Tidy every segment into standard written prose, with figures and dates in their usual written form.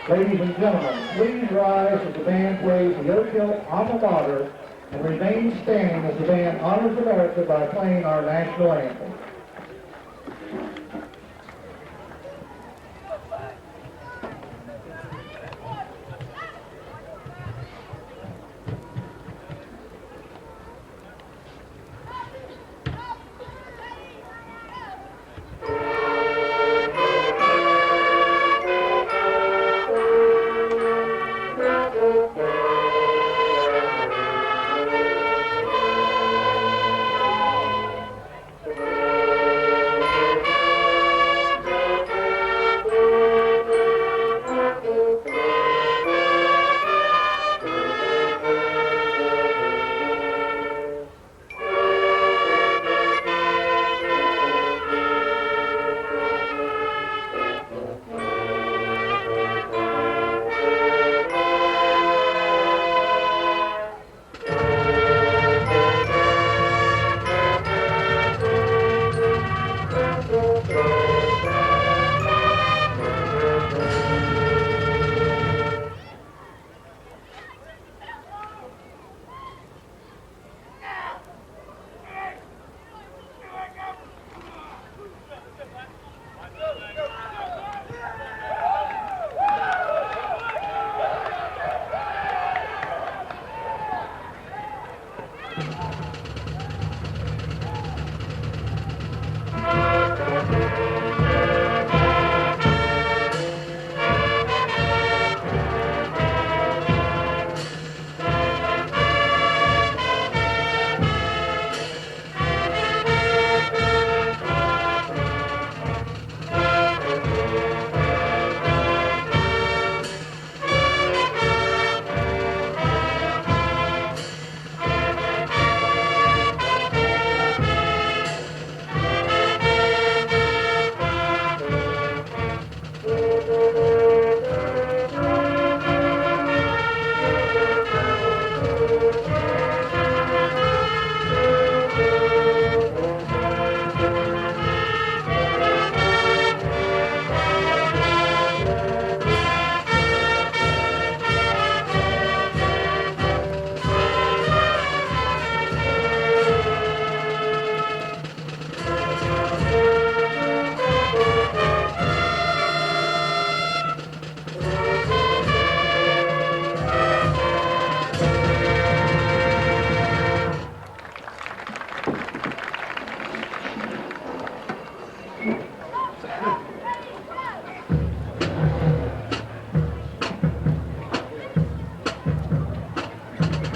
Ladies and gentlemen, please rise as the band plays the Oak Hill Alma Mater and remain standing as the band honors America by playing our national anthem.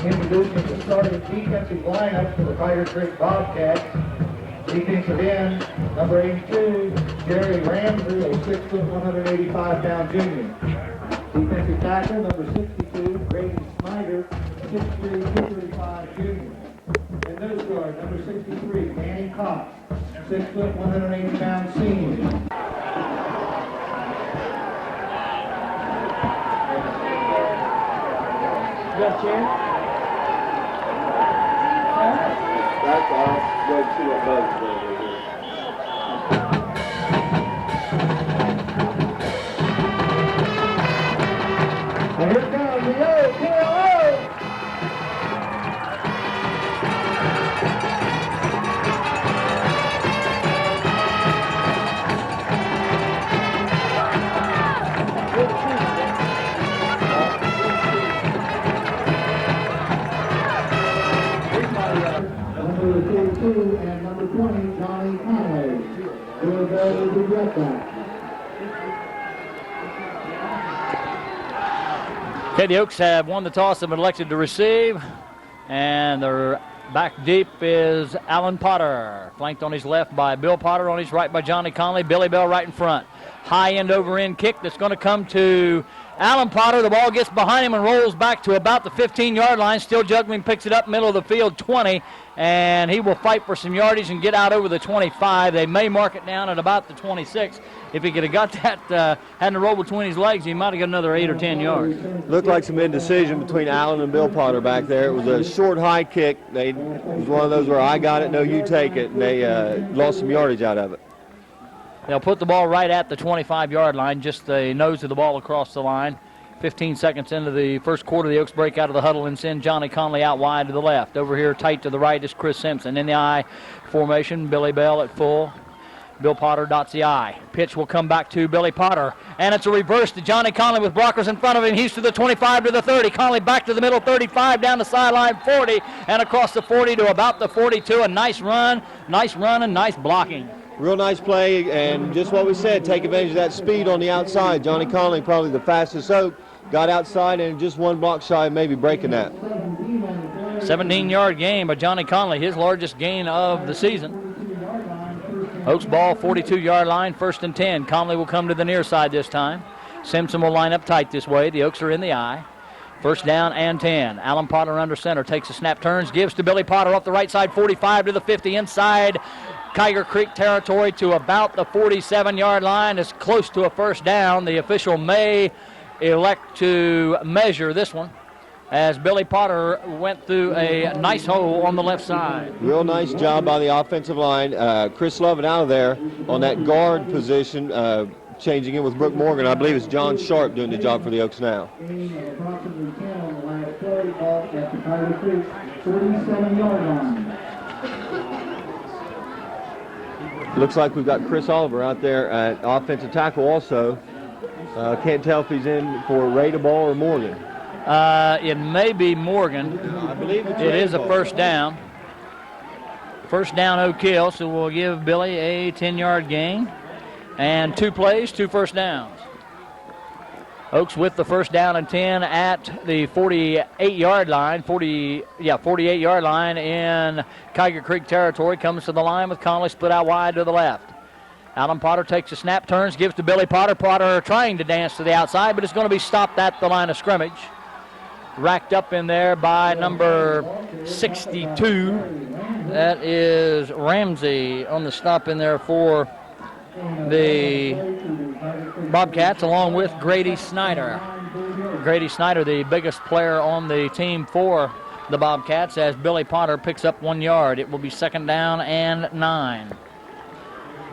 Introducing the starting defensive lineup for the Kyger Creek Bobcats. Defensive end, number 82, Jerry Ramsey, a 6', 185-pound junior. Defensive tackle, number 62, Grady Snyder, 6'3", 235 junior. And nose guard, number 63, Danny Cox, 6', 180-pound senior. You got a chair? That's all. Go see what Buzz is over here. And here comes the O-K-O! Number 32 and number 20, Johnny Conway. Will go to direct back. Okay, the Oaks have won the toss and been elected to receive. And their back deep is Alan Potter, flanked on his left by Bill Potter, on his right by Johnny Conley. Billy Bell right in front. High end over end kick that's going to come to Alan Potter. The ball gets behind him and rolls back to about the 15-yard line. Still juggling, picks it up middle of the field, 20. And he will fight for some yardage and get out over the 25. They may mark it down at about the 26. If he could have got that, hadn't rolled between his legs, he might have got another 8 or 10 yards. Looked like some indecision between Allen and Bill Potter back there. It was a short, high kick. It was one of those where I got it, no, you take it, and they lost some yardage out of it. They'll put the ball right at the 25-yard line, just the nose of the ball across the line. 15 seconds into the first quarter, the Oaks break out of the huddle and send Johnny Conley out wide to the left. Over here tight to the right is Chris Simpson. In the I formation, Billy Bell at full. Bill Potter dots the I. Pitch will come back to Billy Potter, and it's a reverse to Johnny Conley with blockers in front of him. He's to the 25 to the 30. Conley back to the middle, 35 down the sideline, 40, and across the 40 to about the 42. A nice run, and nice blocking. Real nice play, and just what we said, take advantage of that speed on the outside. Johnny Conley, probably the fastest Oak, got outside and just one block shy of maybe breaking that. 17-yard gain by Johnny Conley, his largest gain of the season. Oaks ball, 42-yard line, 1st and 10. Conley will come to the near side this time. Simpson will line up tight this way. The Oaks are in the I. 1st down and 10. Alan Potter under center, takes a snap, turns, gives to Billy Potter off the right side, 45 to the 50, inside Kyger Creek territory to about the 47-yard line. Is close to a 1st down. The official may elect to measure this one, as Billy Potter went through a nice hole on the left side. Real nice job by the offensive line. Chris Lovett out of there on that guard position, changing in with Brooke Morgan. I believe it's John Sharp doing the job for the Oaks now. Looks like we've got Chris Oliver out there at offensive tackle also. Can't tell if he's in for Ray DeBall or Morgan. It may be Morgan. I believe it is a 1st down. 1st down, Oak Hill, so we'll give Billy a 10-yard gain. And 2 plays, 2 1st downs. Oaks with the 1st down and 10 at the 48-yard line. 48-yard line in Kyger Creek territory. Comes to the line with Conley split out wide to the left. Alan Potter takes a snap, turns, gives to Billy Potter. Potter trying to dance to the outside, but it's going to be stopped at the line of scrimmage. Racked up in there by number 62. That is Ramsey on the stop in there for the Bobcats, along with Grady Snyder. Grady Snyder, the biggest player on the team for the Bobcats, as Billy Potter picks up 1 yard. It will be 2nd down and 9.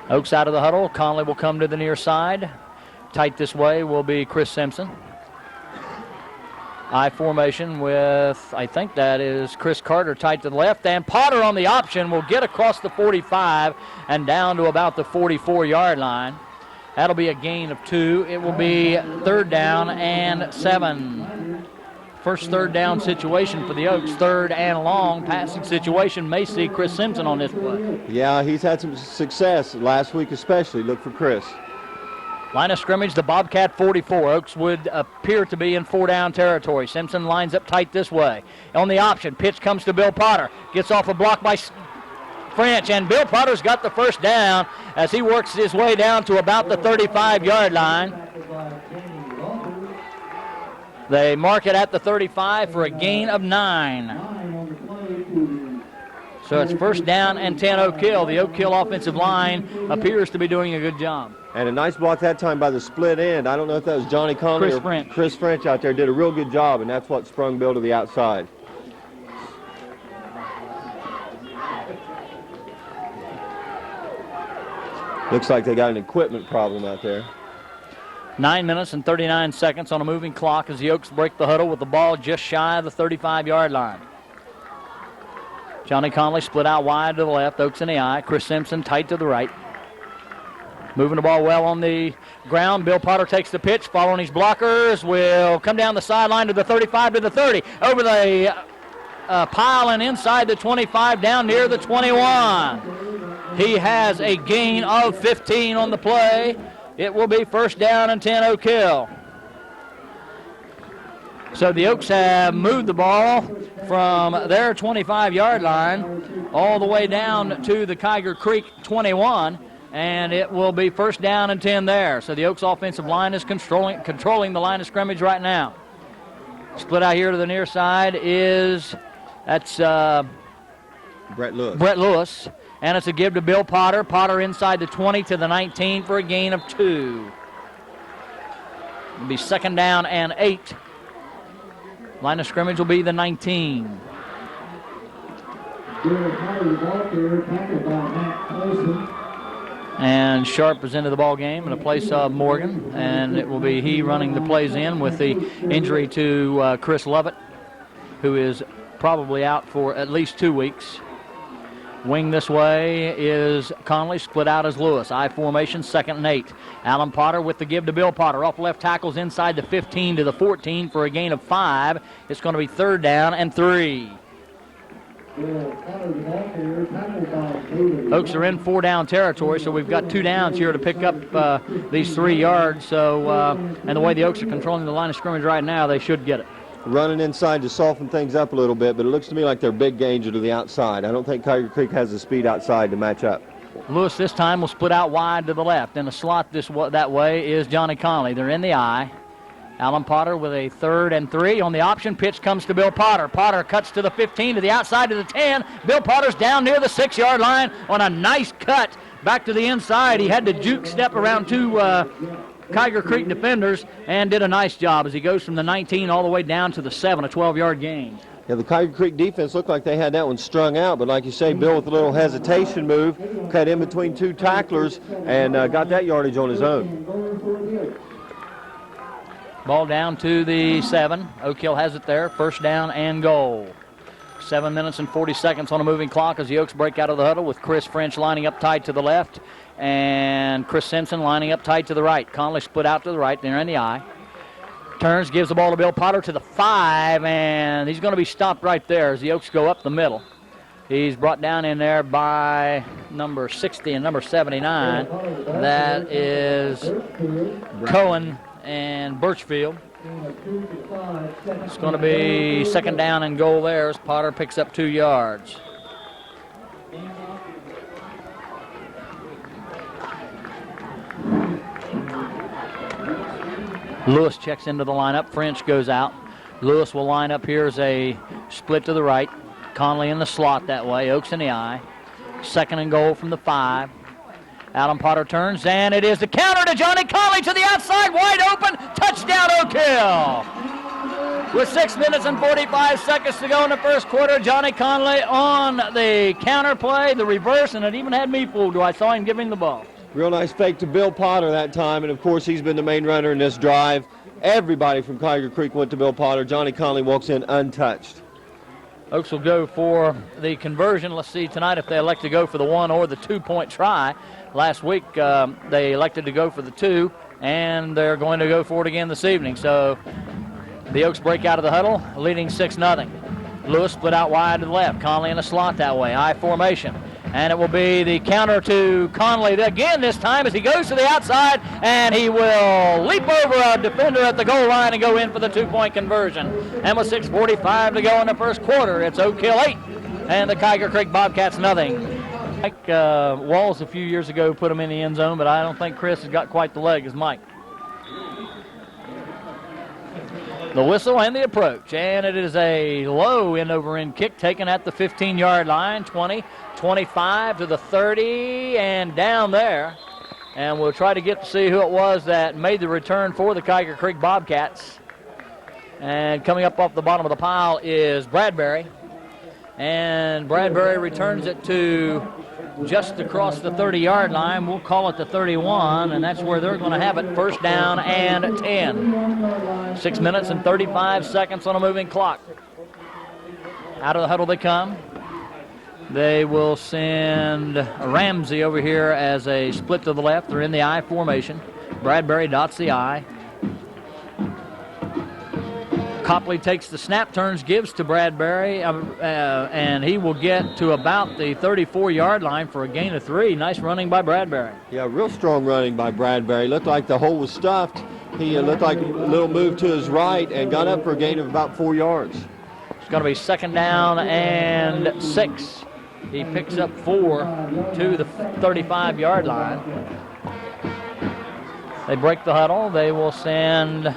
Oaks out of the huddle. Conley will come to the near side. Tight this way will be Chris Simpson. I formation with, I think that is Chris Carter tight to the left, and Potter on the option will get across the 45 and down to about the 44-yard line. That'll be a gain of 2. It will be 3rd down and 7. First 3rd down situation for the Oaks. 3rd and long passing situation. May see Chris Simpson on this play. Yeah, he's had some success last week especially. Look for Chris. Line of scrimmage, the Bobcat 44. Oaks would appear to be in 4-down territory. Simpson lines up tight this way. On the option, pitch comes to Bill Potter. Gets off a block by French, and Bill Potter's got the 1st down as he works his way down to about the 35-yard line. They mark it at the 35 for a gain of 9. So it's 1st down and 10 Oak Hill. The Oak Hill offensive line appears to be doing a good job. And a nice block that time by the split end. I don't know if that was Johnny Conley or French. Chris French out there. Did a real good job, and that's what sprung Bill to the outside. Looks like they got an equipment problem out there. 9 minutes and 39 seconds on a moving clock as the Oaks break the huddle with the ball just shy of the 35-yard line. Johnny Conley split out wide to the left. Oaks in the I. Chris Simpson tight to the right. Moving the ball well on the ground. Bill Potter takes the pitch. Following his blockers. Will come down the sideline to the 35 to the 30. Over the pile and inside the 25 down near the 21. He has a gain of 15 on the play. It will be 1st down and 10 Oak Hill. So the Oaks have moved the ball from their 25-yard line all the way down to the Kyger Creek 21, and it will be 1st down and 10 there. So the Oaks offensive line is controlling the line of scrimmage right now. Split out here to the near side that's Brett Lewis. And it's a give to Bill Potter. Potter inside the 20 to the 19 for a gain of 2. It'll be 2nd down and 8. Line of scrimmage will be the 19. And Sharp is into the ball game in the place of Morgan, and it will be he running the plays in with the injury to Chris Lovett, who is probably out for at least 2 weeks. Wing this way is Conley, split out as Lewis. I formation, 2nd and 8. Alan Potter with the give to Bill Potter. Off left tackles inside the 15 to the 14 for a gain of 5. It's going to be 3rd down and 3. Oaks are in 4-down territory, so we've got 2 downs here to pick up these 3 yards. So, and the way the Oaks are controlling the line of scrimmage right now, they should get it. Running inside to soften things up a little bit, but it looks to me like their big gains are to the outside. I don't think Kyger Creek has the speed outside to match up. Lewis this time will split out wide to the left. In the slot that way is Johnny Conley. They're in the I. Alan Potter with a 3rd and 3. On the option, pitch comes to Bill Potter. Potter cuts to the 15, to the outside of the 10. Bill Potter's down near the 6-yard line on a nice cut back to the inside. He had to juke step around 2 Kyger Creek defenders and did a nice job as he goes from the 19 all the way down to the 7, a 12-yard gain. Yeah, the Kyger Creek defense looked like they had that one strung out, but like you say, Bill with a little hesitation move, cut in between 2 tacklers and got that yardage on his own. Ball down to the 7. Oak Hill has it there, 1st down and goal. 7 minutes and 40 seconds on a moving clock as the Oaks break out of the huddle with Chris French lining up tight to the left and Chris Simpson lining up tight to the right. Conley split out to the right. They're in the I. Turns, gives the ball to Bill Potter to the 5, and he's going to be stopped right there as the Oaks go up the middle. He's brought down in there by number 60 and number 79. That is Cohen and Birchfield. It's going to be 2nd down and goal there as Potter picks up 2 yards. Lewis checks into the lineup. French goes out. Lewis will line up here as a split to the right. Conley in the slot that way. Oaks in the I. 2nd and goal from the 5. Alan Potter turns, and it is the counter to Johnny Conley to the outside, wide open, touchdown Oak Hill. With 6 minutes and 45 seconds to go in the first quarter, Johnny Conley on the counter play, the reverse, and it even had me fooled. I saw him giving the ball. Real nice fake to Bill Potter that time, and of course he's been the main runner in this drive. Everybody from Kyger Creek went to Bill Potter. Johnny Conley walks in untouched. Oaks will go for the conversion. Let's see tonight if they elect to go for the 1 or the 2-point try. Last week they elected to go for the 2, and they're going to go for it again this evening. So the Oaks break out of the huddle, leading 6-0. Lewis split out wide to the left. Conley in a slot that way. I formation. And it will be the counter to Conley again this time as he goes to the outside, and he will leap over a defender at the goal line and go in for the 2-point conversion. And with 6:45 to go in the first quarter, it's Oak Hill 8 and the Kyger Creek Bobcats nothing. Mike Walls a few years ago put him in the end zone, but I don't think Chris has got quite the leg as Mike. The whistle and the approach, and it is a low end-over-end kick taken at the 15-yard line, 20, 25 to the 30, and down there. And we'll try to get to see who it was that made the return for the Kyger Creek Bobcats. And coming up off the bottom of the pile is Bradbury. And Bradbury returns it to just across the 30-yard line. We'll call it the 31, and that's where they're going to have it, 1st down and 10. 6 minutes and 35 seconds on a moving clock. Out of the huddle they come. They will send Ramsey over here as a split to the left. They're in the I formation. Bradbury dots the I. Copley takes the snap, turns, gives to Bradbury, and he will get to about the 34-yard line for a gain of 3. Nice running by Bradbury. Yeah, real strong running by Bradbury. Looked like the hole was stuffed. He looked like a little move to his right and got up for a gain of about 4 yards. It's going to be 2nd down and 6. He picks up 4 to the 35-yard line. They break the huddle. They will send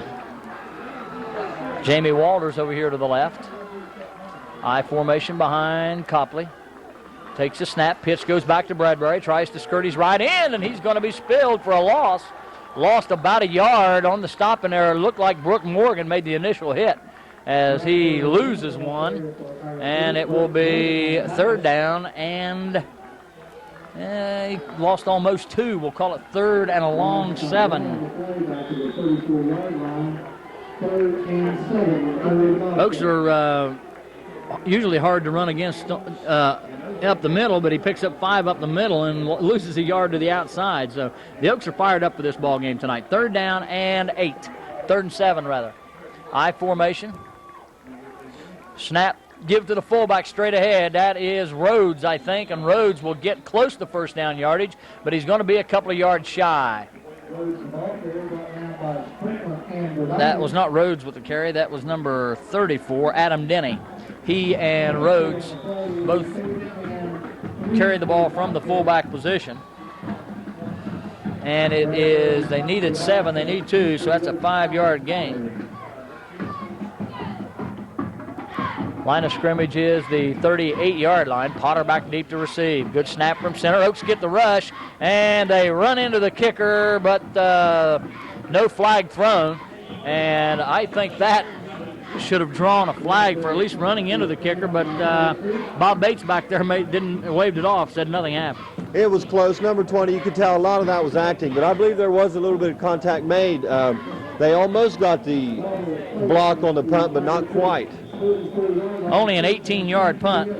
Jamie Walters over here to the left. I formation behind Copley. Takes a snap. Pitch goes back to Bradbury. Tries to skirt his right end, and he's going to be spilled for a loss. Lost about a yard on the stop, and there looked like Brooke Morgan made the initial hit as he loses one. And it will be 3rd down and He lost almost 2. We'll call it 3rd and a long 7. Oaks are usually hard to run against up the middle, but he picks up 5 up the middle and loses a yard to the outside. So the Oaks are fired up for this ball game tonight. 3rd down and 8. 3rd and 7, rather. I formation. Snap, give to the fullback straight ahead. That is Rhodes, I think, and Rhodes will get close to first down yardage, but he's going to be a couple of yards shy. That was not Rhodes with the carry. That was number 34, Adam Denny. He and Rhodes both carried the ball from the fullback position. And it is, they needed 7, they need 2, so that's a 5-yard gain. Line of scrimmage is the 38-yard line. Potter back deep to receive. Good snap from center. Oaks get the rush, and they run into the kicker, but no flag thrown. And I think that should have drawn a flag for at least running into the kicker, but Bob Bates back there waved it off, said nothing happened. It was close. Number 20, you could tell a lot of that was acting, but I believe there was a little bit of contact made. They almost got the block on the punt, but not quite. Only an 18-yard punt.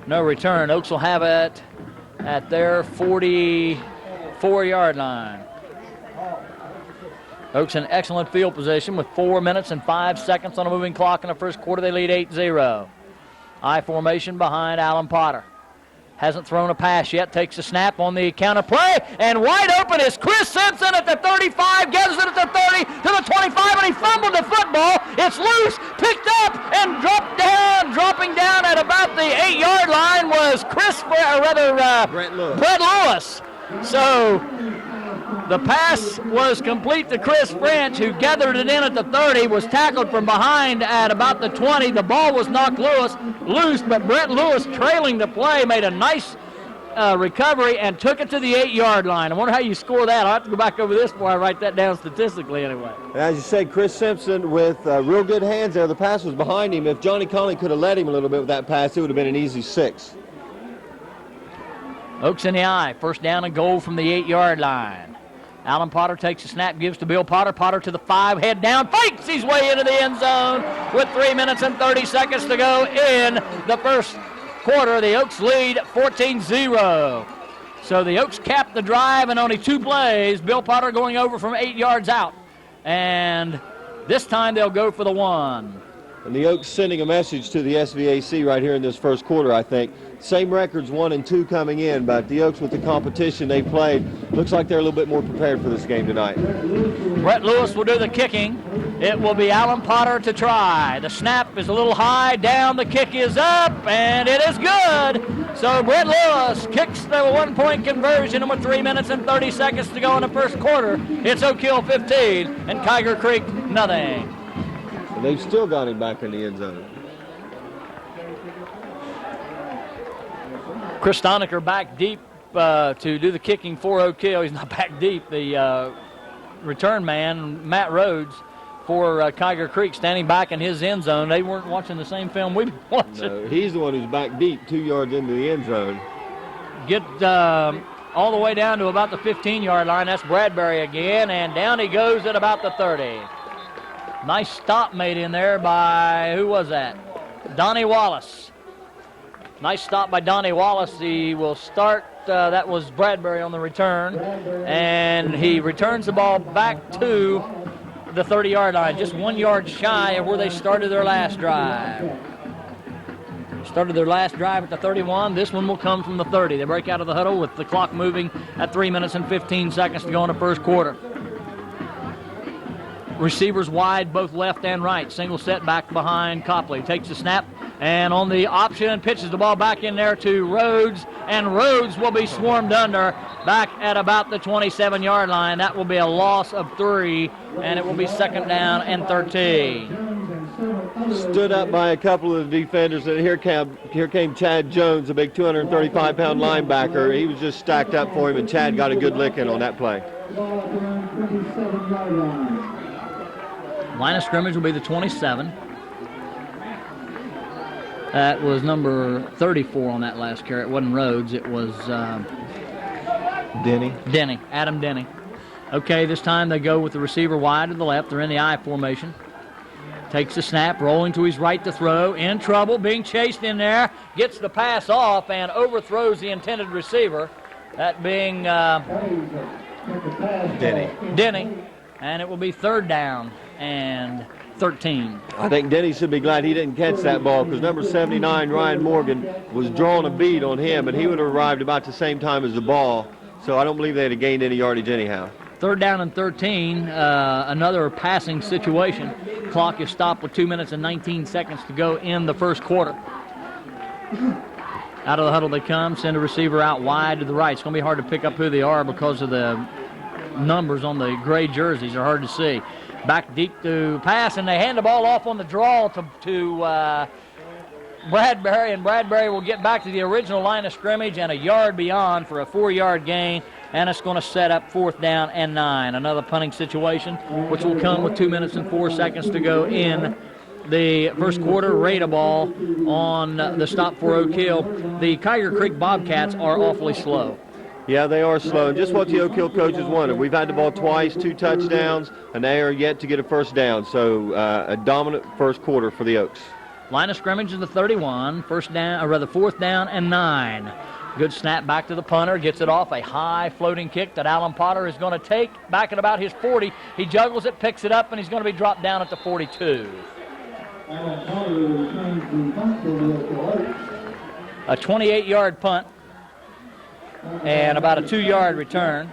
No return. Oaks will have it at their 44-yard line. Oaks in excellent field position with 4 minutes and 5 seconds on a moving clock in the first quarter. They lead 8-0. I formation behind Alan Potter. Hasn't thrown a pass yet. Takes a snap on the counter play. And wide open is Chris Simpson at the 35. Gathers it at the 30 to the 25, and he fumbled the football. It's loose, picked up, and dropped down. Dropping down at about the 8-yard line was Brett Lewis. So the pass was complete to Chris French, who gathered it in at the 30, was tackled from behind at about the 20. The ball was knocked loose, but Brett Lewis, trailing the play, made a nice recovery and took it to the 8-yard line. I wonder how you score that. I'll have to go back over this before I write that down statistically anyway. As you said, Chris Simpson with real good hands there. The pass was behind him. If Johnny Conley could have led him a little bit with that pass, it would have been an easy 6. Oaks in the eye. First down and goal from the 8-yard line. Alan Potter takes a snap, gives to Bill Potter. Potter to the 5, head down, fakes his way into the end zone with 3 minutes and 30 seconds to go in the first quarter. The Oaks lead 14-0. So the Oaks cap the drive in only 2 plays. Bill Potter going over from 8 yards out. And this time they'll go for the 1. And the Oaks sending a message to the SVAC right here in this first quarter, I think. Same records, 1 and 2 coming in, but the Oaks with the competition they played, looks like they're a little bit more prepared for this game tonight. Brett Lewis will do the kicking. It will be Alan Potter to try. The snap is a little high, down, the kick is up, and it is good. So Brett Lewis kicks the 1-point conversion, and with 3 minutes and 30 seconds to go in the first quarter, it's Oak Hill 15 and Kyger Creek nothing. And they've still got him back in the end zone. Chris Stoniker back deep to do the kicking for Oak Hill. He's not back deep. The return man, Matt Rhodes, for Kyger Creek, standing back in his end zone. They weren't watching the same film we've been watching. No, he's the one who's back deep, 2 yards into the end zone. Get all the way down to about the 15-yard line. That's Bradbury again, and down he goes at about the 30. Nice stop made in there by, who was that? Donnie Wallace. Nice stop by Donnie Wallace. He will start, that was Bradbury on the return, and he returns the ball back to the 30-yard line, just 1 yard shy of where they started their last drive. Started their last drive at the 31. This one will come from the 30. They break out of the huddle with the clock moving at 3 minutes and 15 seconds to go in the first quarter. Receivers wide, both left and right. Single set back behind Copley. Takes the snap, and on the option, pitches the ball back in there to Rhodes, and Rhodes will be swarmed under back at about the 27-yard line. That will be a loss of 3, and it will be 2nd down and 13. Stood up by a couple of the defenders, and here came Chad Jones, a big 235-pound linebacker. He was just stacked up for him, and Chad got a good licking on that play. Line of scrimmage will be the 27. That was number 34 on that last carry. It wasn't Rhodes. It was Denny. Adam Denny. Okay, this time they go with the receiver wide to the left. They're in the I formation. Takes the snap, rolling to his right to throw. In trouble, being chased in there. Gets the pass off and overthrows the intended receiver. That being Denny. And it will be 3rd down and 13. I think Denny should be glad he didn't catch that ball because number 79, Ryan Morgan, was drawing a bead on him, and he would have arrived about the same time as the ball. So I don't believe they'd have gained any yardage anyhow. 3rd down and 13, another passing situation. Clock is stopped with 2 minutes and 19 seconds to go in the first quarter. Out of the huddle they come, send a receiver out wide to the right. It's going to be hard to pick up who they are because of the numbers on the gray jerseys are hard to see. Back deep to pass, and they hand the ball off on the draw to Bradbury, and Bradbury will get back to the original line of scrimmage and a yard beyond for a 4-yard gain, and it's going to set up 4th down and 9. Another punting situation, which will come with 2 minutes and 4 seconds to go in the first quarter. Rate a ball on the stop for Oak Hill. The Kyger Creek Bobcats are awfully slow. Yeah, they are slow, and just what the Oak Hill coaches wanted. We've had the ball twice, 2 touchdowns, and they are yet to get a first down. So a dominant first quarter for the Oaks. Line of scrimmage is the 31, 4th down and 9. Good snap back to the punter, gets it off a high floating kick that Alan Potter is going to take back at about his 40. He juggles it, picks it up, and he's going to be dropped down at the 42. A 28-yard punt and about a 2-yard return.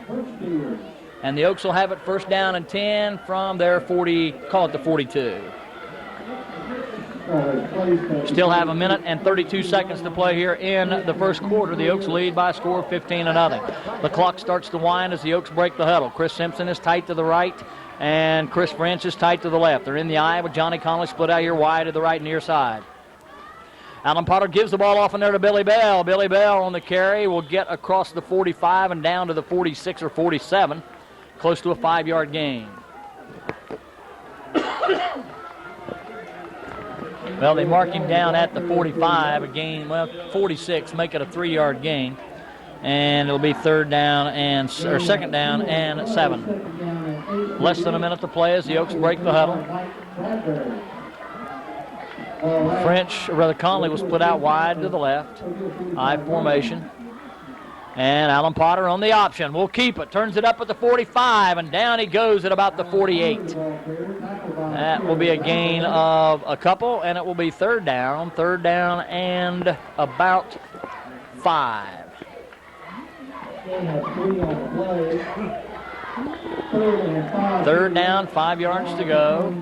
And the Oaks will have it 1st down and 10 from their 40, call it the 42. Still have a minute and 32 seconds to play here in the first quarter. The Oaks lead by a score of 15-0. The clock starts to wind as the Oaks break the huddle. Chris Simpson is tight to the right, and Chris French is tight to the left. They're in the eye with Johnny Conley split out here wide to the right near side. Alan Potter gives the ball off in there to Billy Bell. Billy Bell on the carry will get across the 45 and down to the 46 or 47, close to a 5-yard gain. Well, they mark him down at the 45, a gain, 46, make it a 3-yard gain. And it'll be 2nd down and 7. Less than a minute to play as the Oaks break the huddle. Conley was split out wide to the left. I formation. And Alan Potter on the option. Will keep it. Turns it up at the 45, and down he goes at about the 48. That will be a gain of a couple, and it will be 3rd down and about 5. 3rd down, 5 yards to go.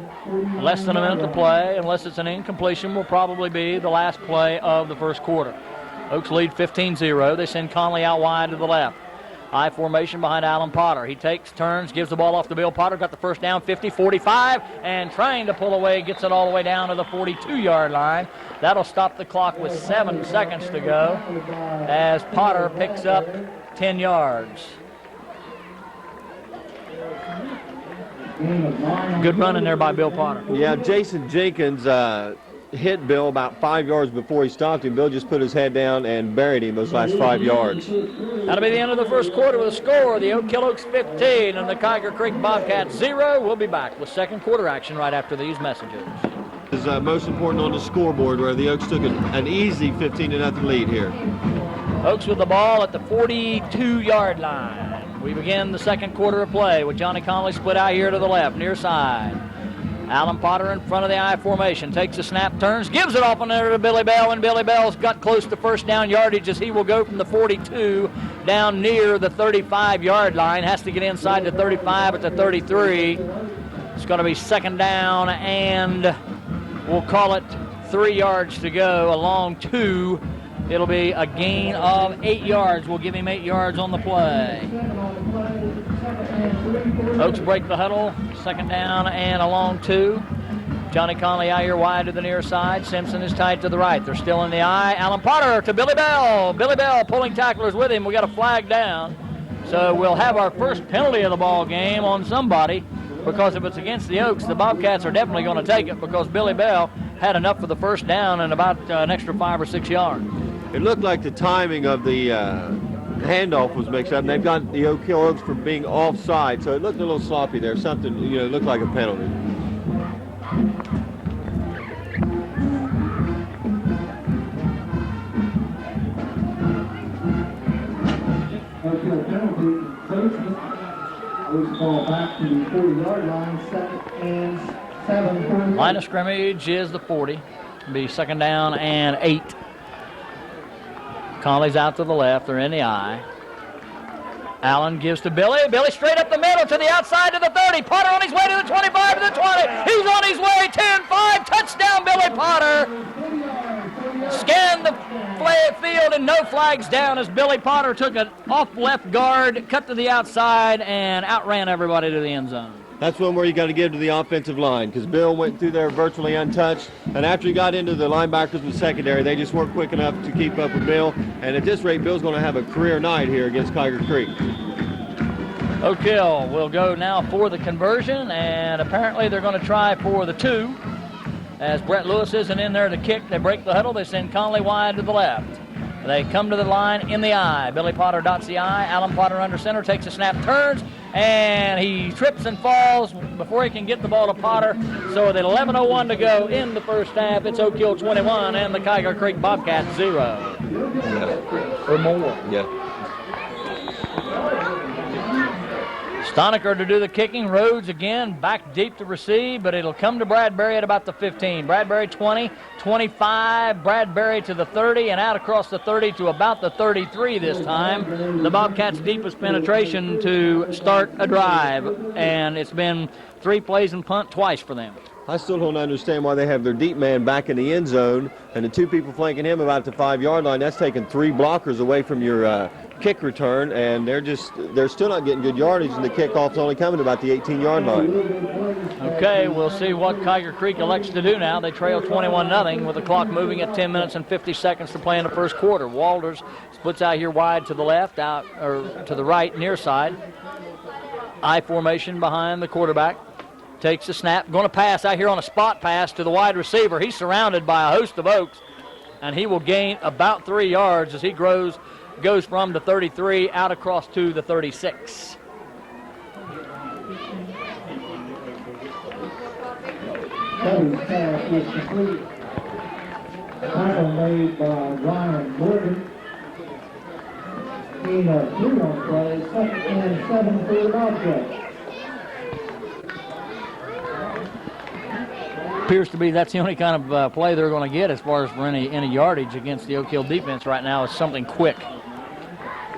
Less than a minute to play. Unless it's an incompletion, will probably be the last play of the first quarter. Oaks lead 15-0. They send Conley out wide to the left. I formation behind Alan Potter. He takes, turns, gives the ball off to Bill Potter. Got the 1st down, 50, 45, and trying to pull away, gets it all the way down to the 42-yard line. That'll stop the clock with 7 seconds to go as Potter picks up 10 yards. Good running there by Bill Potter. Yeah, Jason Jenkins hit Bill about 5 yards before he stopped him. Bill just put his head down and buried him those last 5 yards. That'll be the end of the first quarter with a score. The Oak Hill Oaks 15 and the Kyger Creek Bobcats 0. We'll be back with second quarter action right after these messages. This is most important on the scoreboard where the Oaks took an easy 15-0 lead here. Oaks with the ball at the 42-yard line. We begin the second quarter of play with Johnny Conley split out here to the left, near side. Alan Potter in front of the I formation, takes a snap, turns, gives it off on there to Billy Bell, and Billy Bell's got close to 1st down yardage as he will go from the 42 down near the 35-yard line. Has to get inside the 35 at the 33. It's going to be 2nd down, and we'll call it 3 yards to go. Along 2, it'll be a gain of 8 yards. We'll give him 8 yards on the play. Oaks break the huddle, 2nd down and along 2. Johnny Conley out here wide to the near side. Simpson is tight to the right. They're still in the eye. Alan Potter to Billy Bell. Billy Bell pulling tacklers with him. We got a flag down. So we'll have our first penalty of the ball game on somebody, because if it's against the Oaks, the Bobcats are definitely going to take it because Billy Bell had enough for the first down and about an extra 5 or 6 yards. It looked like the timing of the handoff was mixed up. And they've got the Oak Hill Oaks for being offside, so it looked a little sloppy there. Something, it looked like a penalty. Oak Hill penalty, coaches. Moves the ball back to the 40-yard line, 2nd and 7. Line of scrimmage is the 40. It'll be 2nd down and 8. Conley's out to the left. They're in the I. Allen gives to Billy. Billy straight up the middle to the outside to the 30. Potter on his way to the 25 to the 20. He's on his way. 10-5. Touchdown, Billy Potter. Scanned the field and no flags down as Billy Potter took it off left guard, cut to the outside, and outran everybody to the end zone. That's one where you got to give to the offensive line because Bill went through there virtually untouched. And after he got into the linebackers in the secondary, they just weren't quick enough to keep up with Bill. And at this rate, Bill's going to have a career night here against Kyger Creek. Oak Hill will go now for the conversion, and apparently they're going to try for the 2. As Brett Lewis isn't in there to kick, they break the huddle. They send Conley wide to the left. They come to the line in the I. Billy Potter dots the I. Alan Potter under center, takes a snap, turns, and he trips and falls before he can get the ball to Potter. So with 11:01 to go in the first half, it's Oak Hill 21 and the Kyger Creek Bobcats 0. Yeah. Or more. Yeah. Stoniker to do the kicking. Rhodes again back deep to receive, but it'll come to Bradbury at about the 15. Bradbury 20, 25, Bradbury to the 30, and out across the 30 to about the 33 this time. The Bobcats' deepest penetration to start a drive, and it's been 3 plays and punt twice for them. I still don't understand why they have their deep man back in the end zone and the 2 people flanking him about the 5-yard line. That's taking 3 blockers away from your kick return, and they're still not getting good yardage, and the kickoff's only coming about the 18-yard line. Okay, we'll see what Kyger Creek elects to do now. They trail 21-0 with the clock moving at 10 minutes and 50 seconds to play in the first quarter. Walters splits out here wide to the left, out or to the right, near side. I formation behind the quarterback. Takes a snap, going to pass out here on a spot pass to the wide receiver. He's surrounded by a host of Oaks, and he will gain about 3 yards as he goes from the 33 out across to the 36. Covey's pass was complete. Tackle made by Ryan Morgan. Gain of 3 on play, 2nd and 7 for the Bobcats. Appears to be that's the only kind of play they're going to get as far as for any yardage against the Oak Hill defense right now is something quick.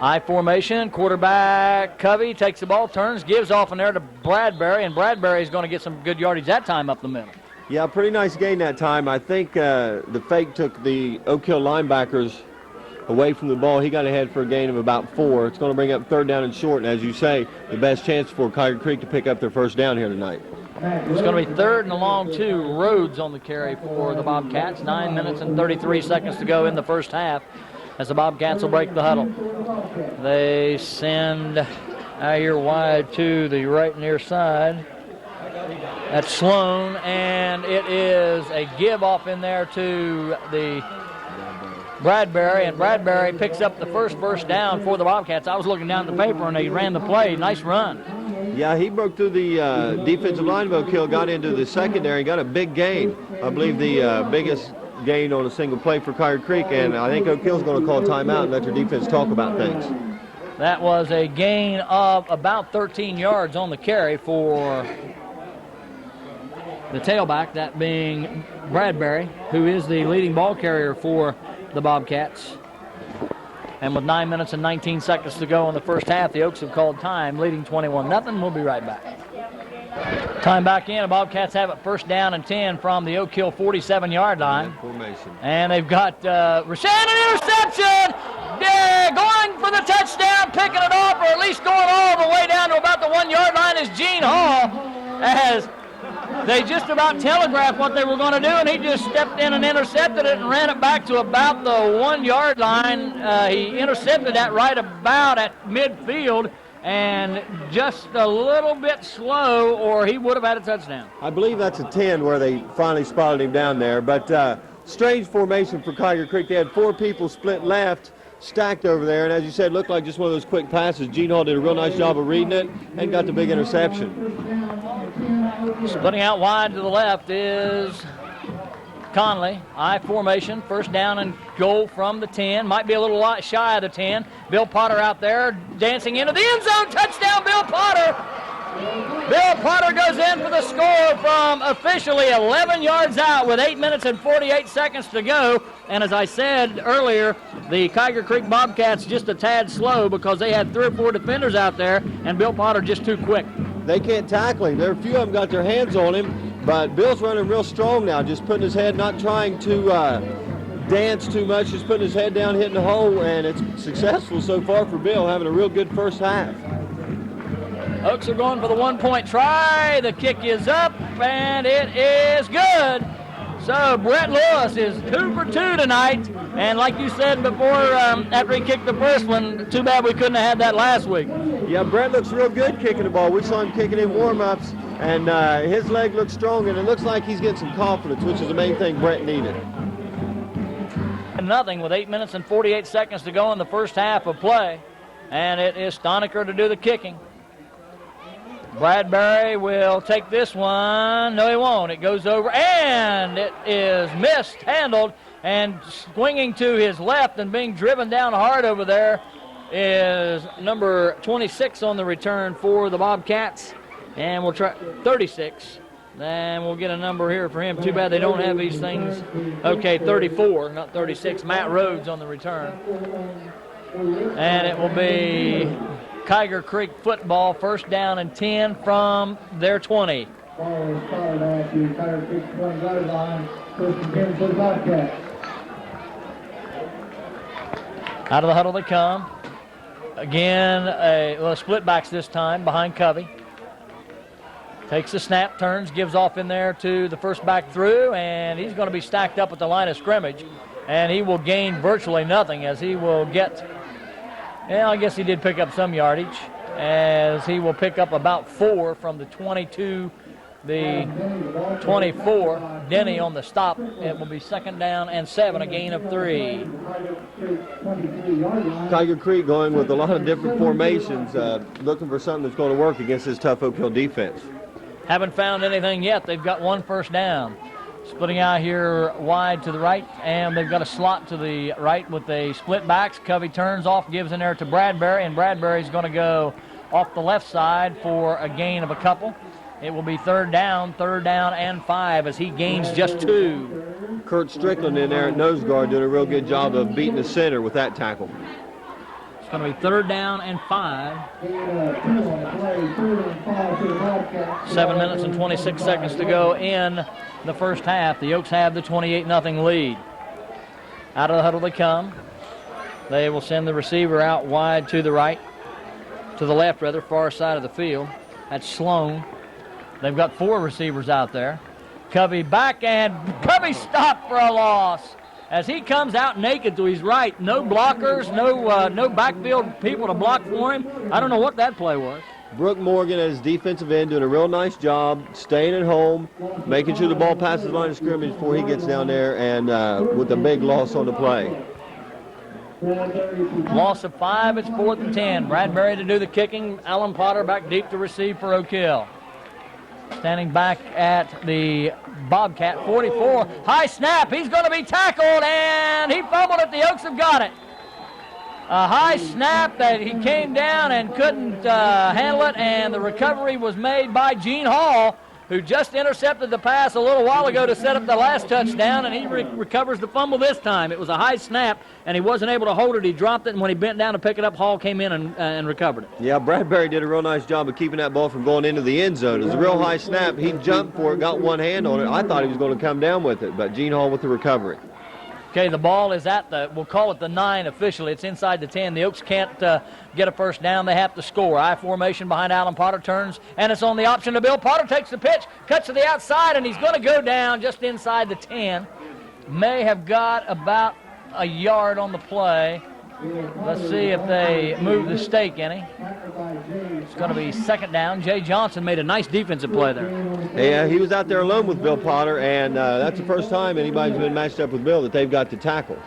I formation, quarterback Covey takes the ball, turns, gives off in there to Bradbury, and Bradbury is going to get some good yardage that time up the middle. Yeah, pretty nice gain that time. I think the fake took the Oak Hill linebackers away from the ball. He got ahead for a gain of about 4. It's going to bring up 3rd down and short, and as you say, the best chance for Kyger Creek to pick up their first down here tonight. It's going to be 3rd and a long 2. Rhodes on the carry for the Bobcats. 9 minutes and 33 seconds to go in the first half as the Bobcats will break the huddle. They send out here wide to the right near side. That's Sloan, and it is a give off in there to the Bradbury, and Bradbury picks up the first down for the Bobcats. I was looking down at the paper, and they ran the play. Nice run. Yeah, he broke through the defensive line of Oak Hill, got into the secondary, got a big gain. I believe the biggest gain on a single play for Kyger Creek, and I think Oak Hill's going to call timeout and let their defense talk about things. That was a gain of about 13 yards on the carry for the tailback, that being Bradbury, who is the leading ball carrier for the Bobcats. And with 9 minutes and 19 seconds to go in the first half, the Oaks have called time, leading 21-0. We'll be right back. Time back in. The Bobcats have it 1st down and 10 from the Oak Hill 47-yard line. Formation. And they've got Rashan, an interception! Yeah, going for the touchdown, picking it off, or at least going all the way down to about the 1-yard line is Gene Hall, as they just about telegraphed what they were going to do, and he just stepped in and intercepted it and ran it back to about the 1-yard line. He intercepted that right about at midfield, and just a little bit slow, or he would have had a touchdown. I believe that's a 10 where they finally spotted him down there. But strange formation for Kyger Creek. They had 4 people split left, stacked over there, and as you said, looked like just one of those quick passes. Gene Hall did a real nice job of reading it and got the big interception. Splitting out wide to the left is Conley. I formation, first down and goal from the 10. Might be a little lot shy of the 10. Bill Potter out there dancing into the end zone. Touchdown, Bill Potter. Bill Potter goes in for the score from officially 11 yards out with 8 minutes and 48 seconds to go. And as I said earlier, the Kyger Creek Bobcats just a tad slow because they had 3 or 4 defenders out there, and Bill Potter just too quick. They can't tackle him. There are a few of them got their hands on him, but Bill's running real strong now, just putting his head, not trying to dance too much, just putting his head down, hitting the hole, and it's successful so far for Bill, having a real good first half. Oaks are going for the 1-point try. The kick is up, and it is good. So Brett Lewis is 2 for 2 tonight. And like you said before, after he kicked the first one, too bad we couldn't have had that last week. Yeah, Brett looks real good kicking the ball. We saw him kicking in warm-ups, and his leg looks strong, and it looks like he's getting some confidence, which is the main thing Brett needed. Nothing with 8 minutes and 48 seconds to go in the first half of play. And it is Stoniker to do the kicking. Bradbury will take this one. No, he won't. It goes over, and it is mishandled, and swinging to his left and being driven down hard over there is number 26 on the return for the Bobcats. And we'll try 36. Then we'll get a number here for him. Too bad they don't have these things. Okay, 34, not 36. Matt Rhodes on the return. And it will be Kyger Creek football, first down and 10 from their 20. Out of the huddle they come. Again, split backs this time behind Covey. Takes the snap, turns, gives off in there to the first back through, and he's going to be stacked up at the line of scrimmage. And he will gain virtually nothing as he will get, I guess he did pick up some yardage, as he will pick up about 4 from the 22, the 24. Denny on the stop. It will be second down and 7, a gain of 3. Kyger Creek going with a lot of different formations, looking for something that's going to work against this tough Oak Hill defense. Haven't found anything yet. They've got 1 first down. Splitting out here wide to the right, and they've got a slot to the right with the split backs. Covey turns off, gives in there to Bradbury, and Bradbury's going to go off the left side for a gain of a couple. It will be third down and 5 as he gains just 2. Kurt Strickland in there at nose guard doing a real good job of beating the center with that tackle. It's going to be third down and 5. 7 minutes and 26 seconds to go in the first half. The Oaks have the 28-0 lead. Out of the huddle they come. They will send the receiver out wide to the right, to the left rather, far side of the field. That's Sloan. They've got 4 receivers out there. Covey back, and Covey stopped for a loss as he comes out naked to his right. No blockers, no backfield people to block for him. I don't know what that play was. Brooke Morgan as defensive end doing a real nice job, staying at home, making sure the ball passes the line of scrimmage before he gets down there, and with a big loss on the play. Loss of 5, it's 4th and 10. Bradbury to do the kicking. Alan Potter back deep to receive for Oak Hill. Standing back at the Bobcat 44. High snap. He's going to be tackled, and he fumbled it. The Oaks have got it. A high snap that he came down and couldn't handle it, and the recovery was made by Gene Hall, who just intercepted the pass a little while ago to set up the last touchdown, and he recovers the fumble this time. It was a high snap, and he wasn't able to hold it. He dropped it, and when he bent down to pick it up, Hall came in and recovered it. Yeah, Bradbury did a real nice job of keeping that ball from going into the end zone. It was a real high snap. He jumped for it, got one hand on it. I thought he was going to come down with it, but Gene Hall with the recovery. Okay, the ball is at we'll call it the 9 officially. It's inside the 10. The Oaks can't get a first down. They have to score. I formation behind Alan Potter, turns, and it's on the option to Bill Potter. Takes the pitch, cuts to the outside, and he's going to go down just inside the 10. May have got about a yard on the play. Let's see if they move the stake any. It's going to be second down. Jay Johnson made a nice defensive play there. Yeah, he was out there alone with Bill Potter, and that's the first time anybody's been matched up with Bill that they've got to tackle.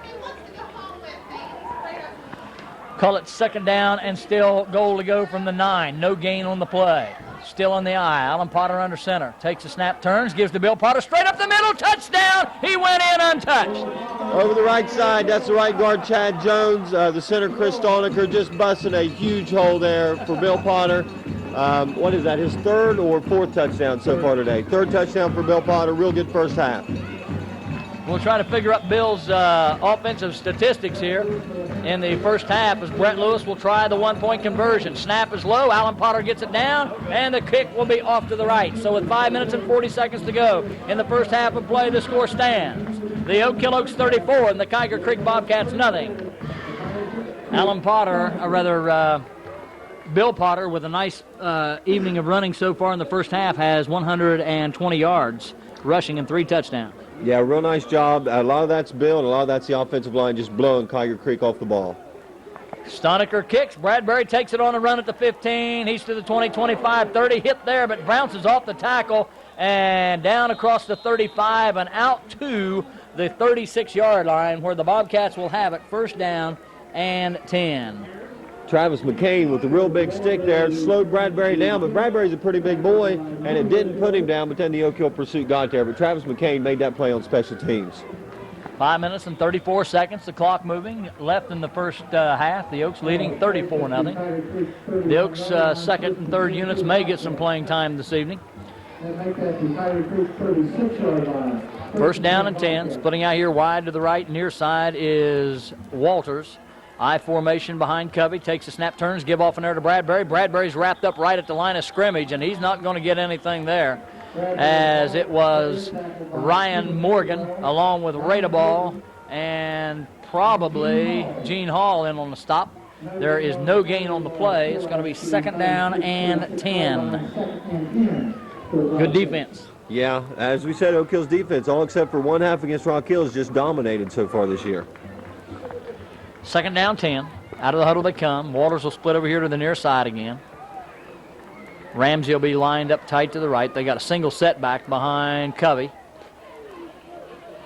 Call it second down and still goal to go from the 9. No gain on the play. Still on the eye. Alan Potter under center. Takes a snap, turns, gives to Bill Potter. Straight up the middle. Touchdown. He went in untouched. Over the right side, that's the right guard, Chad Jones. The center, Chris Stolniker, just busting a huge hole there for Bill Potter. What is that, his third or fourth touchdown so far today? Third touchdown for Bill Potter. Real good first half. We'll try to figure up Bill's offensive statistics here in the first half as Brett Lewis will try the one-point conversion. Snap is low. Alan Potter gets it down, and the kick will be off to the right. So with 5 minutes and 40 seconds to go in the first half of play, the score stands. The Oak Hill Oaks 34 and the Kyger Creek Bobcats nothing. Alan Potter, or rather Bill Potter, with a nice evening of running so far in the first half, has 120 yards rushing and 3 touchdowns. Yeah, real nice job. A lot of that's Bill, and a lot of that's the offensive line just blowing Kyger Creek off the ball. Stoniker kicks. Bradbury takes it on a run at the 15. He's to the 20, 25, 30. Hit there, but bounces off the tackle and down across the 35 and out to the 36-yard line where the Bobcats will have it first down and 10. Travis McCain with the real big stick there slowed Bradbury down, but Bradbury's a pretty big boy, and it didn't put him down, but then the Oak Hill pursuit got there. But Travis McCain made that play on special teams. 5 minutes and 34 seconds, the clock moving left in the first half. The Oaks leading 34-0. The Oaks second and third units may get some playing time this evening. First down and 10. Splitting out here wide to the right, near side is Walters. I formation behind Covey, takes a snap, turns, give off an air to Bradbury. Bradbury's wrapped up right at the line of scrimmage, and he's not going to get anything there, as it was Ryan Morgan along with Radaball and probably Gene Hall in on the stop. There is no gain on the play. It's going to be second down and 10. Good defense. Yeah, as we said, Oak Hill's defense, all except for one half against Rock Hill, has just dominated so far this year. Second down 10. Out of the huddle they come. Walters will split over here to the near side again. Ramsey will be lined up tight to the right. They got a single setback behind Covey.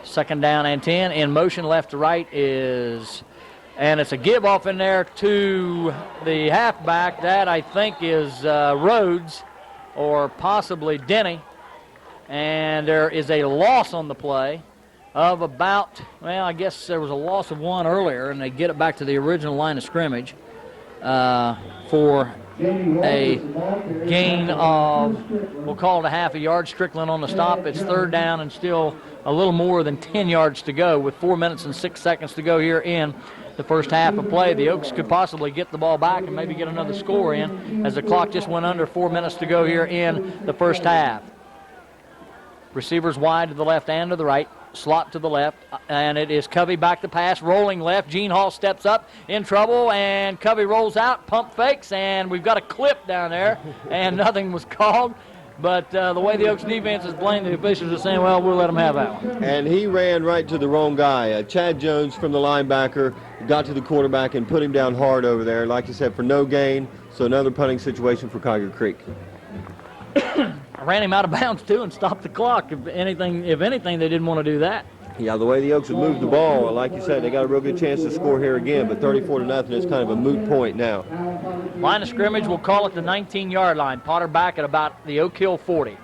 Second down and 10. In motion left to right is, and it's a give off in there to the halfback. That I think is Rhodes or possibly Denny. And there is a loss on the play of about, well, I guess there was a loss of 1 earlier, and they get it back to the original line of scrimmage for a gain of, we'll call it a half a yard. Strickland on the stop. It's third down and still a little more than 10 yards to go with 4 minutes and 6 seconds to go here in the first half of play. The Oaks could possibly get the ball back and maybe get another score in as the clock just went under 4 minutes to go here in the first half. Receivers wide to the left and to the right. Slot to the left, and it is Covey back to pass, rolling left. Gene Hall steps up in trouble, and Covey rolls out, pump fakes, and we've got a clip down there, and nothing was called. But the way the Oaks defense is playing, the officials are saying, well, we'll let them have that one. And he ran right to the wrong guy. Chad Jones from the linebacker got to the quarterback and put him down hard over there, like you said, for no gain. So another punting situation for Kyger Creek. I ran him out of bounds, too, and stopped the clock. If anything, they didn't want to do that. Yeah, the way the Oaks have moved the ball, like you said, they got a real good chance to score here again, but 34-0 is kind of a moot point now. Line of scrimmage, we'll call it the 19-yard line. Potter back at about the Oak Hill 40.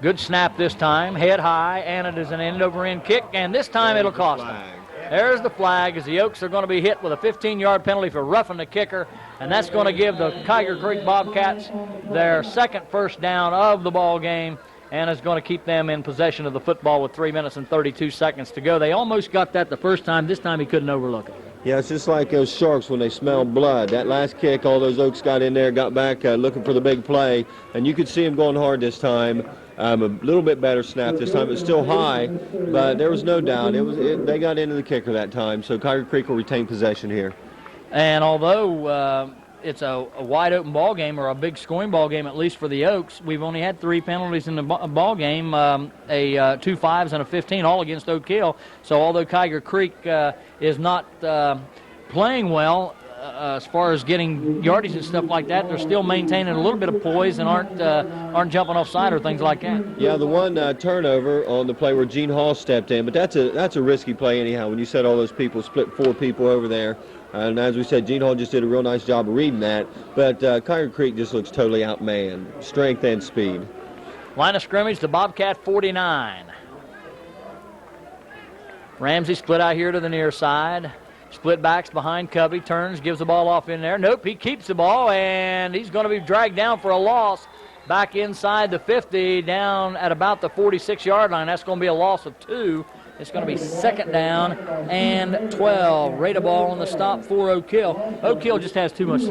Good snap this time, head high, and it is an end-over-end kick, and this time it'll cost them. There's the flag as the Oaks are going to be hit with a 15-yard penalty for roughing the kicker, and that's going to give the Kyger Creek Bobcats their second first down of the ball game, and is going to keep them in possession of the football with 3 minutes and 32 seconds to go. They almost got that the first time. This time he couldn't overlook it. Yeah, it's just like those Sharks when they smell blood. That last kick, all those Oaks got in there, got back looking for the big play, and you could see him going hard this time. A little bit better snap this time. It's still high, but there was no doubt. They got into the kicker that time, so Kyger Creek will retain possession here. And although it's a wide open ball game, or a big scoring ball game, at least for the Oaks, we've only had 3 penalties in the ball game, 2 5s and a 15, all against Oak Hill. So although Kyger Creek is not playing well, as far as getting yardage and stuff like that, they're still maintaining a little bit of poise and aren't jumping offside or things like that. Yeah, the one turnover on the play where Gene Hall stepped in, but that's a risky play anyhow. When you said all those people split 4 people over there, and as we said, Gene Hall just did a real nice job of reading that. But Kyger Creek just looks totally outmanned, strength and speed. Line of scrimmage, the Bobcat 49. Ramsey split out here to the near side. Split backs behind Covey, turns, gives the ball off in there. Nope, he keeps the ball, and he's going to be dragged down for a loss back inside the 50, down at about the 46-yard line. That's going to be a loss of 2. It's going to be 2nd down and 12. Rate of ball on the stop for Oak Hill. Oak Hill just has too much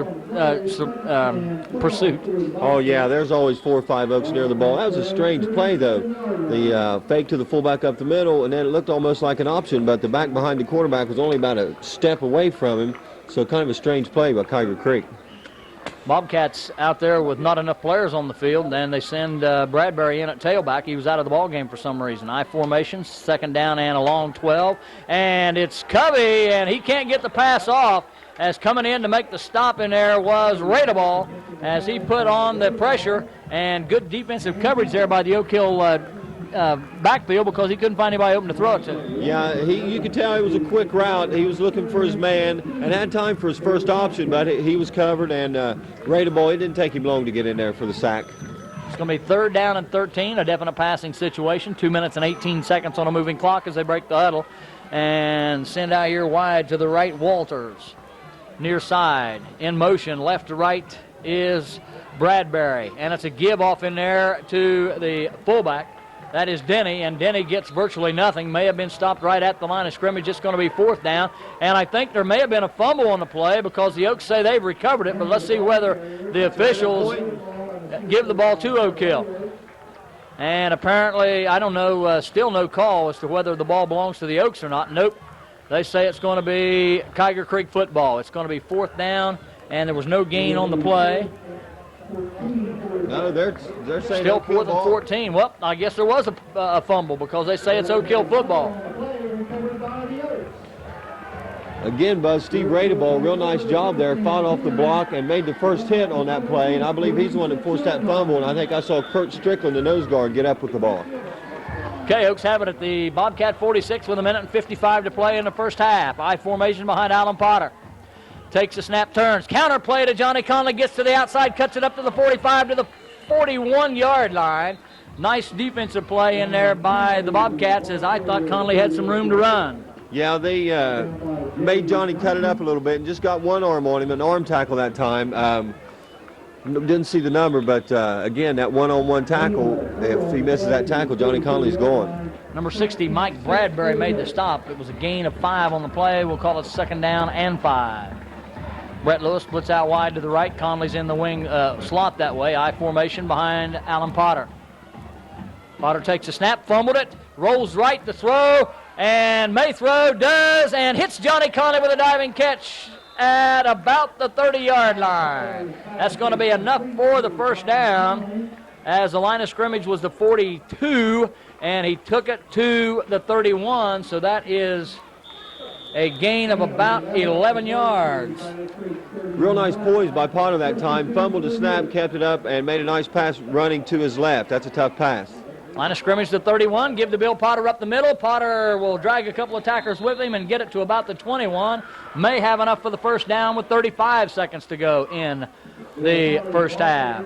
pursuit. Oh, yeah, there's always 4 or 5 Oaks near the ball. That was a strange play, though. The fake to the fullback up the middle, and then it looked almost like an option, but the back behind the quarterback was only about a step away from him, so kind of a strange play by Kyger Creek. Bobcats out there with not enough players on the field, and they send Bradbury in at tailback. He was out of the ball game for some reason. I formation, 2nd down and a long 12, and it's Covey, and he can't get the pass off, as coming in to make the stop in there was Radeball, as he put on the pressure, and good defensive coverage there by the Oak Hill backfield, because he couldn't find anybody open to throw it to. Yeah, you could tell it was a quick route. He was looking for his man and had time for his first option, but he was covered, and Radeball, it didn't take him long to get in there for the sack. It's going to be 3rd down and 13, a definite passing situation. 2 minutes and 18 seconds on a moving clock as they break the huddle and send out here wide to the right, Walters. Near side, in motion, left to right is Bradbury, and it's a give off in there to the fullback. That is Denny, and Denny gets virtually nothing. May have been stopped right at the line of scrimmage. It's going to be 4th down, and I think there may have been a fumble on the play because the Oaks say they've recovered it, but let's see whether the officials give the ball to Oak Hill. And apparently, I don't know, still no call as to whether the ball belongs to the Oaks or not. Nope. They say it's going to be Kyger Creek football. It's going to be 4th down, and there was no gain on the play. No, they're saying still 4th and 14. Well, I guess there was a fumble because they say it's Oak Hill football. Again, Buzz, Steve Radeball, real nice job there, fought off the block and made the first hit on that play, and I believe he's the one that forced that fumble, and I think I saw Kurt Strickland, the nose guard, get up with the ball. Okay, Oaks have it at the Bobcat 46 with 1:55 to play in the first half. I formation behind Alan Potter. Takes a snap, turns. Counter play to Johnny Conley, gets to the outside, cuts it up to the 45 to the 41-yard line. Nice defensive play in there by the Bobcats, as I thought Conley had some room to run. Yeah, they made Johnny cut it up a little bit and just got one arm on him, an arm tackle that time. Didn't see the number, but again, that one-on-one tackle, if he misses that tackle, Johnny Conley's gone. Number 60, Mike Bradbury, made the stop. It was a gain of 5 on the play. We'll call it 2nd down and 5. Brett Lewis splits out wide to the right. Conley's in the wing slot that way. I formation behind Alan Potter. Potter takes a snap, fumbled it, rolls right to throw, and may throw, does, and hits Johnny Conley with a diving catch at about the 30-yard line. That's going to be enough for the first down, as the line of scrimmage was the 42, and he took it to the 31, so that is a gain of about 11 yards. Real nice poise by Potter that time. Fumbled the snap, kept it up, and made a nice pass running to his left. That's a tough pass. Line of scrimmage to 31. Give to Bill Potter up the middle. Potter will drag a couple of attackers with him and get it to about the 21. May have enough for the first down with 35 seconds to go in the first half.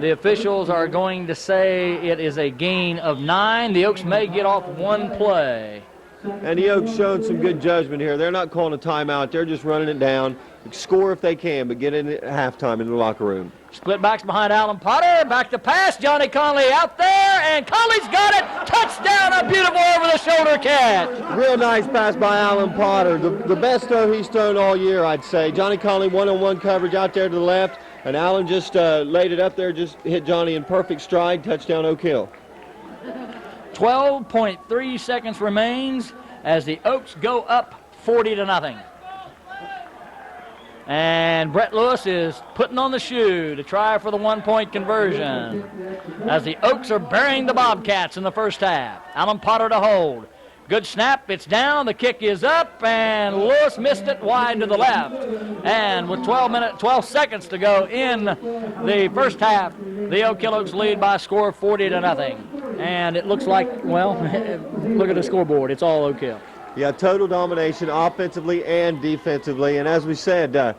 The officials are going to say it is a gain of 9. The Oaks may get off one play. And the Oaks showing some good judgment here. They're not calling a timeout. They're just running it down. Score if they can, but get in at halftime in the locker room. Split backs behind Alan Potter. Back to pass. Johnny Conley out there, and Conley's got it. Touchdown, a beautiful over-the-shoulder catch. Real nice pass by Alan Potter. The best throw he's thrown all year, I'd say. Johnny Conley one-on-one coverage out there to the left, and Alan just laid it up there, just hit Johnny in perfect stride. Touchdown, Oak Hill. 12.3 seconds remains as the Oaks go up 40-0. And Brett Lewis is putting on the shoe to try for the one-point conversion as the Oaks are burying the Bobcats in the first half. Alan Potter to hold. Good snap. It's down. The kick is up, and Lewis missed it wide to the left. And with 12 seconds to go in the first half, the Oak Hill Oaks lead by a score of 40-0. And it looks like, well, look at the scoreboard. It's all Oak Hill. Yeah, total domination offensively and defensively. And as we said,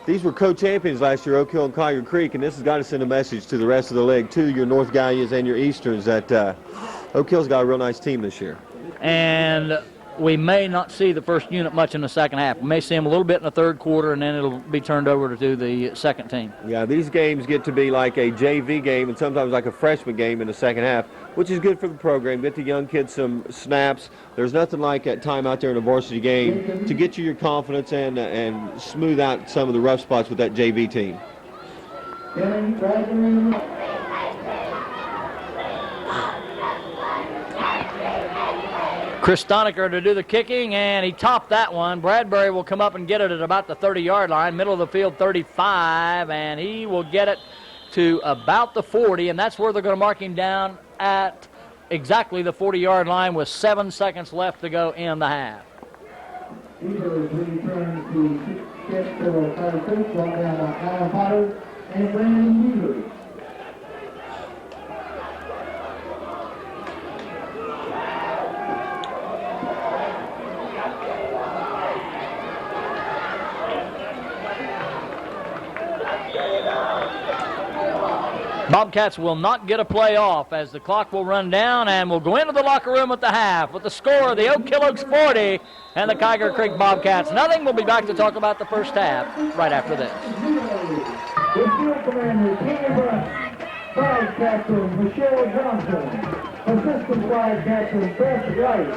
these were co-champions last year, Oak Hill and Kyger Creek, and this has got to send a message to the rest of the league, to your North Gallias and your Easterns, that Oak Hill's got a real nice team this year. And we may not see the first unit much in the second half. We may see them a little bit in the third quarter, and then it'll be turned over to the second team. Yeah, these games get to be like a JV game and sometimes like a freshman game in the second half, which is good for the program. Get the young kids some snaps. There's nothing like that time out there in a varsity game to get you your confidence and smooth out some of the rough spots with that JV team. Chris Stoniker to do the kicking, and he topped that one. Bradbury will come up and get it at about the 30-yard line, middle of the field, 35, and he will get it to about the 40, and that's where they're going to mark him down at exactly the 40-yard line with 7 seconds left to go in the half. Alan Potter and Brandon Weaver. Bobcats will not get a play off as the clock will run down, and we'll go into the locker room at the half with the score of the Oak Hill Oaks 40 and the Kyger Creek Bobcats nothing. We'll be back to talk about the first half right after this. The field commander, Kenny Brunt, flag captain, Michelle Johnson, assistant flag captain, Beth Wright,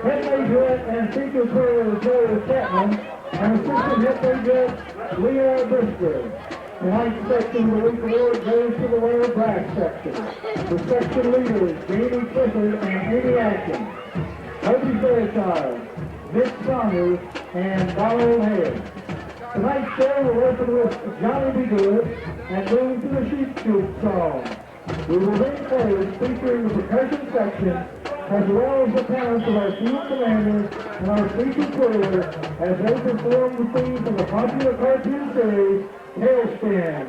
head majorette and feature player, Joe Chapman, and assistant head majorette, Leah Brisker. Tonight's section of the week award goes to the lower brass section. The section leaders, Jamie Clifford and Amy Atkins, Toby Fairchild, Vic Saunders, and Donald Harris. Tonight's show will open with Johnny B. Good and move to the Sheep Scoop song. We will then close featuring the percussion section as well as the talents of our field commanders and our featured player as they perform the theme from the popular cartoon series, Tailspin.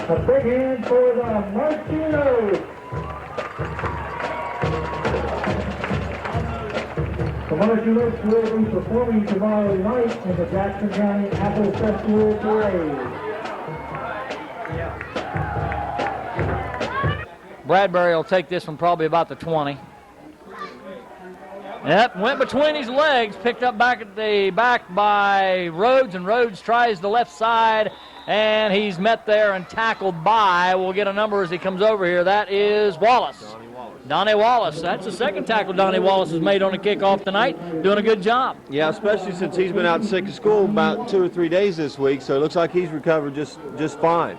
A big hand for the Martinos. The Martinos will be performing tomorrow night in the Jackson County Apple Festival Parade. Bradbury will take this one probably about the 20. Yep, went between his legs, picked up back at the back by Rhodes, and Rhodes tries the left side, and he's met there and tackled by. We'll get a number as he comes over here. That is Wallace. Donnie Wallace. That's the second tackle Donnie Wallace has made on a kickoff tonight. Doing a good job. Yeah, especially since he's been out sick of school about 2 or 3 days this week, so it looks like he's recovered just fine.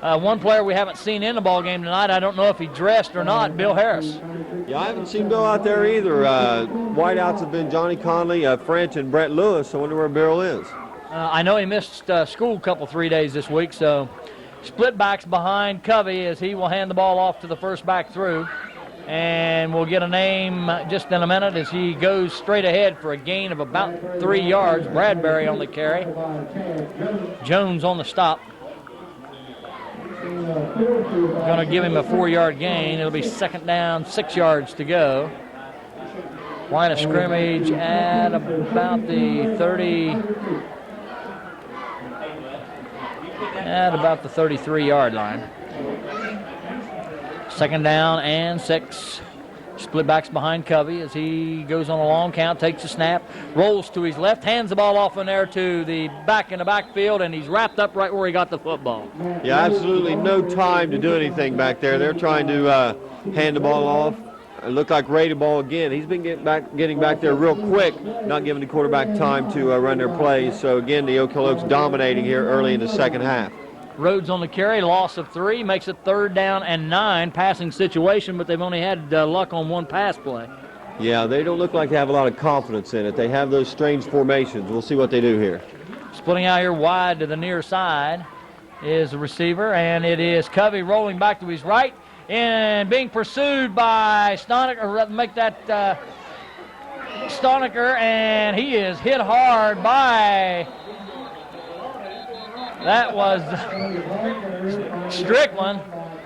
One player we haven't seen in the ball game tonight, I don't know if he dressed or not, Bill Harris. Yeah, I haven't seen Bill out there either. Whiteouts have been Johnny Conley, French, and Brett Lewis. I wonder where Bill is. I know he missed school a couple, 3 days this week, so split backs behind Covey as he will hand the ball off to the first back through. And we'll get a name just in a minute as he goes straight ahead for a gain of about 3 yards. Bradbury on the carry. Jones on the stop. Going to give him a 4-yard gain. It'll be second down, 6 yards to go. Line of scrimmage at about the 30, at about the 33-yard line. Second down and 6. Split backs behind Covey as he goes on a long count, takes a snap, rolls to his left, hands the ball off in there to the back in the backfield, and he's wrapped up right where he got the football. Yeah, absolutely no time to do anything back there. They're trying to hand the ball off. It looked like rated ball again. He's been getting back there real quick, not giving the quarterback time to run their plays. So, again, the Oak Hill Oaks dominating here early in the second half. Rhodes on the carry, loss of 3, makes it 3rd down and 9, passing situation, but they've only had luck on one pass play. Yeah, they don't look like they have a lot of confidence in it. They have those strange formations. We'll see what they do here. Splitting out here wide to the near side is the receiver, and it is Covey rolling back to his right and being pursued by Stoniker, make that Stoniker, and he is hit hard by... That was Strickland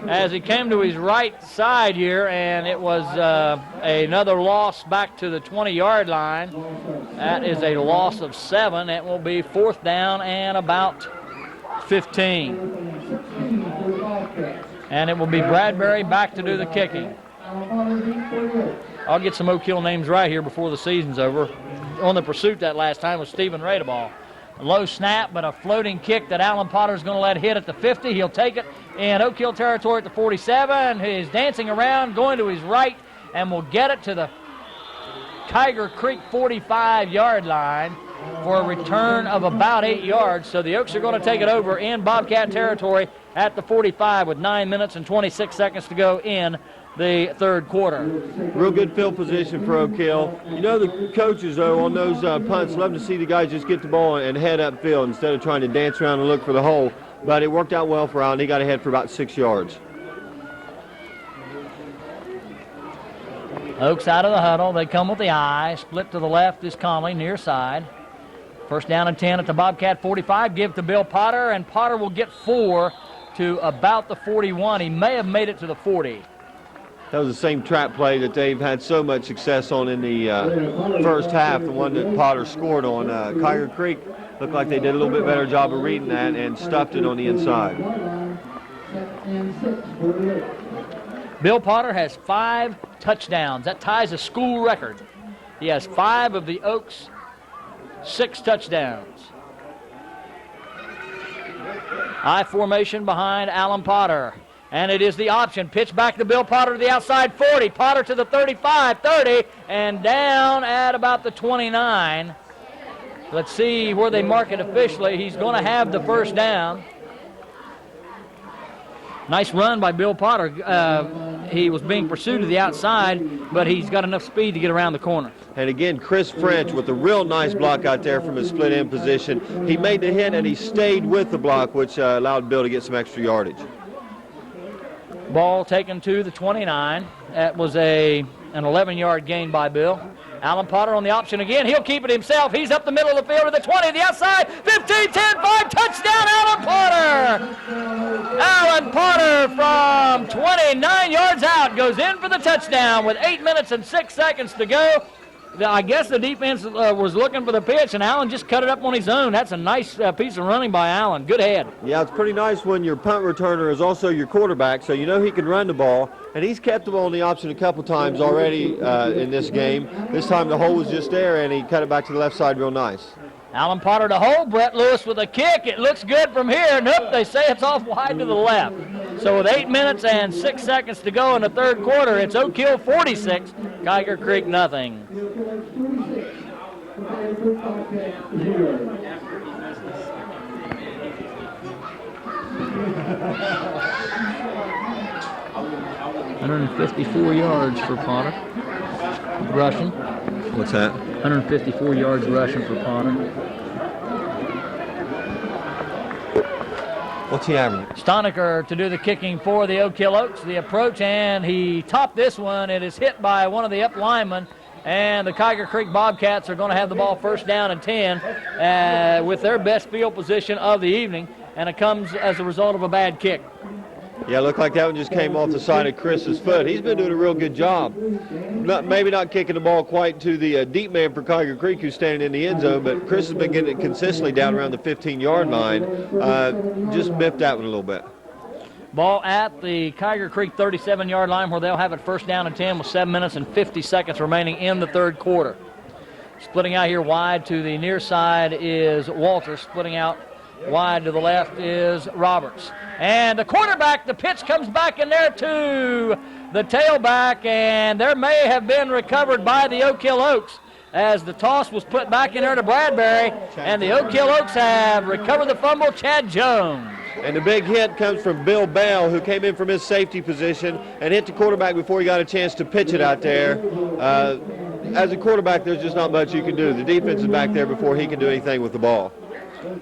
as he came to his right side here, and it was another loss back to the 20-yard line. That is a loss of 7. It will be 4th down and about 15. And it will be Bradbury back to do the kicking. I'll get some Oak Hill names right here before the season's over. On the pursuit that last time was Stephen Radeball. A low snap, but a floating kick that Alan Potter's going to let hit at the 50. He'll take it in Oak Hill territory at the 47. He's dancing around, going to his right, and will get it to the Kyger Creek 45-yard line for a return of about 8 yards. So the Oaks are going to take it over in Bobcat territory at the 45 with 9 minutes and 26 seconds to go in the third quarter. Real good field position for Oak Hill. You know, the coaches, though, on those punts love to see the guys just get the ball and head upfield instead of trying to dance around and look for the hole. But it worked out well for Allen. He got ahead for about 6 yards. Oaks out of the huddle. They come with the eye. Split to the left is Conley, near side. First down and 10 at the Bobcat 45. Give to Bill Potter, and Potter will get 4 to about the 41. He may have made it to the 40. That was the same trap play that they've had so much success on in the first half, the one that Potter scored on. Kyger Creek looked like they did a little bit better job of reading that and stuffed it on the inside. Bill Potter has 5 touchdowns. That ties a school record. He has 5 of the Oaks' 6 touchdowns. I formation behind Alan Potter. And it is the option. Pitch back to Bill Potter to the outside 40. Potter to the 35, 30, and down at about the 29. Let's see where they mark it officially. He's going to have the first down. Nice run by Bill Potter. He was being pursued to the outside, but he's got enough speed to get around the corner. And again, Chris French with a real nice block out there from his split end position. He made the hit and he stayed with the block, which allowed Bill to get some extra yardage. Ball taken to the 29. That was an 11-yard gain by Bill. Alan Potter on the option again. He'll keep it himself. He's up the middle of the field to the 20, the outside. 15, 10, 5, touchdown, Alan Potter! Alan Potter from 29 yards out goes in for the touchdown with 8 minutes and 6 seconds to go. I guess the defense was looking for the pitch, and Allen just cut it up on his own. That's a nice piece of running by Allen. Good head. Yeah, it's pretty nice when your punt returner is also your quarterback, so you know he can run the ball. And he's kept the ball on the option a couple times already in this game. This time the hole was just there, and he cut it back to the left side real nice. Alan Potter to hold. Brett Lewis with a kick. It looks good from here. Nope, they say it's off wide to the left. So with 8 minutes and 6 seconds to go in the third quarter, it's Oak Hill 46, Kyger Creek nothing. $154 yards for Potter. Rushing. What's that? 154 yards rushing for Potter. What's he averaging? Stoniker to do the kicking for the Oak Hill Oaks. The approach, and he topped this one. It is hit by one of the up linemen, and the Kyger Creek Bobcats are going to have the ball first down and 10 with their best field position of the evening, and it comes as a result of a bad kick. Yeah, looked like that one just came off the side of Chris's foot. He's been doing a real good job. Maybe not kicking the ball quite to the deep man for Kyger Creek who's standing in the end zone, but Chris has been getting it consistently down around the 15-yard line. Just miffed that one a little bit. Ball at the Kyger Creek 37-yard line where they'll have it first down and 10 with 7 minutes and 50 seconds remaining in the third quarter. Splitting out here wide to the near side is Walter. Splitting out wide to the left is Roberts. And the quarterback, the pitch comes back in there to the tailback, and there may have been recovered by the Oak Hill Oaks as the toss was put back in there to Bradbury, and the Oak Hill Oaks have recovered the fumble, Chad Jones. And the big hit comes from Bill Bell, who came in from his safety position and hit the quarterback before he got a chance to pitch it out there. As a quarterback, there's just not much you can do. The defense is back there before he can do anything with the ball.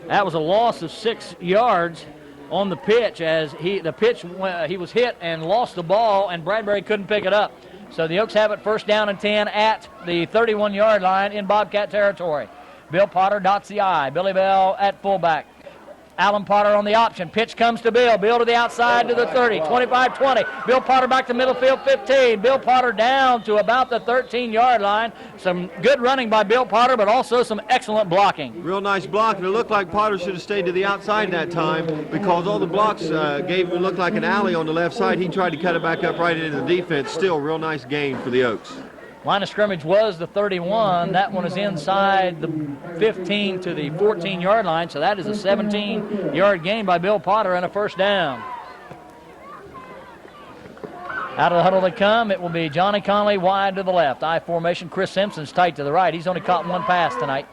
That was a loss of 6 yards on the pitch as he was hit and lost the ball, and Bradbury couldn't pick it up. So the Oaks have it first down and 10 at the 31-yard line in Bobcat territory. Bill Potter dots the I. Billy Bell at fullback. Alan Potter on the option. Pitch comes to Bill. Bill to the outside to the 30, 25-20. Bill Potter back to middle field, 15. Bill Potter down to about the 13-yard line. Some good running by Bill Potter, but also some excellent blocking. Real nice block, and it looked like Potter should have stayed to the outside that time because all the blocks gave him looked like an alley on the left side. He tried to cut it back up right into the defense. Still, real nice gain for the Oaks. Line of scrimmage was the 31. That one is inside the 15 to the 14-yard line, so that is a 17-yard gain by Bill Potter and a first down. Out of the huddle they come. It will be Johnny Conley wide to the left. I formation. Chris Simpson's tight to the right. He's only caught one pass tonight.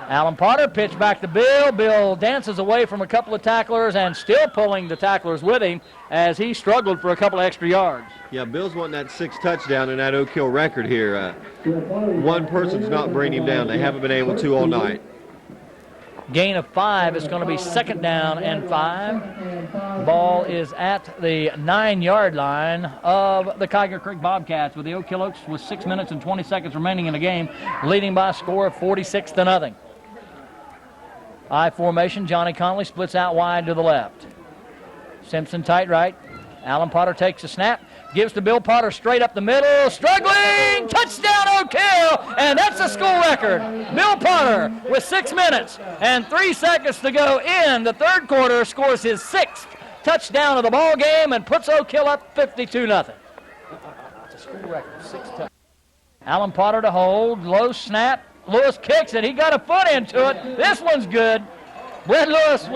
Alan Potter, pitch back to Bill. Bill dances away from a couple of tacklers and still pulling the tacklers with him as he struggled for a couple of extra yards. Yeah, Bill's wanting that 6th touchdown in that Oak Hill record here. One person's not bringing him down. They haven't been able to all night. Gain of 5 is going to be second down and 5. Ball is at the 9-yard line of the Kyger Creek Bobcats with the Oak Hill Oaks with 6 minutes and 20 seconds remaining in the game, leading by a score of 46-0. I formation, Johnny Conley splits out wide to the left. Simpson tight right. Alan Potter takes a snap, gives to Bill Potter straight up the middle, struggling, touchdown Oak Hill, and that's the school record. Bill Potter with 6 minutes and 3 seconds to go in the third quarter scores his 6th touchdown of the ball game and puts Oak Hill up 52-0. It's a school record, 6 touchdowns. Alan Potter to hold, low snap, Lewis kicks it, he got a foot into it. This one's good. Brett Lewis.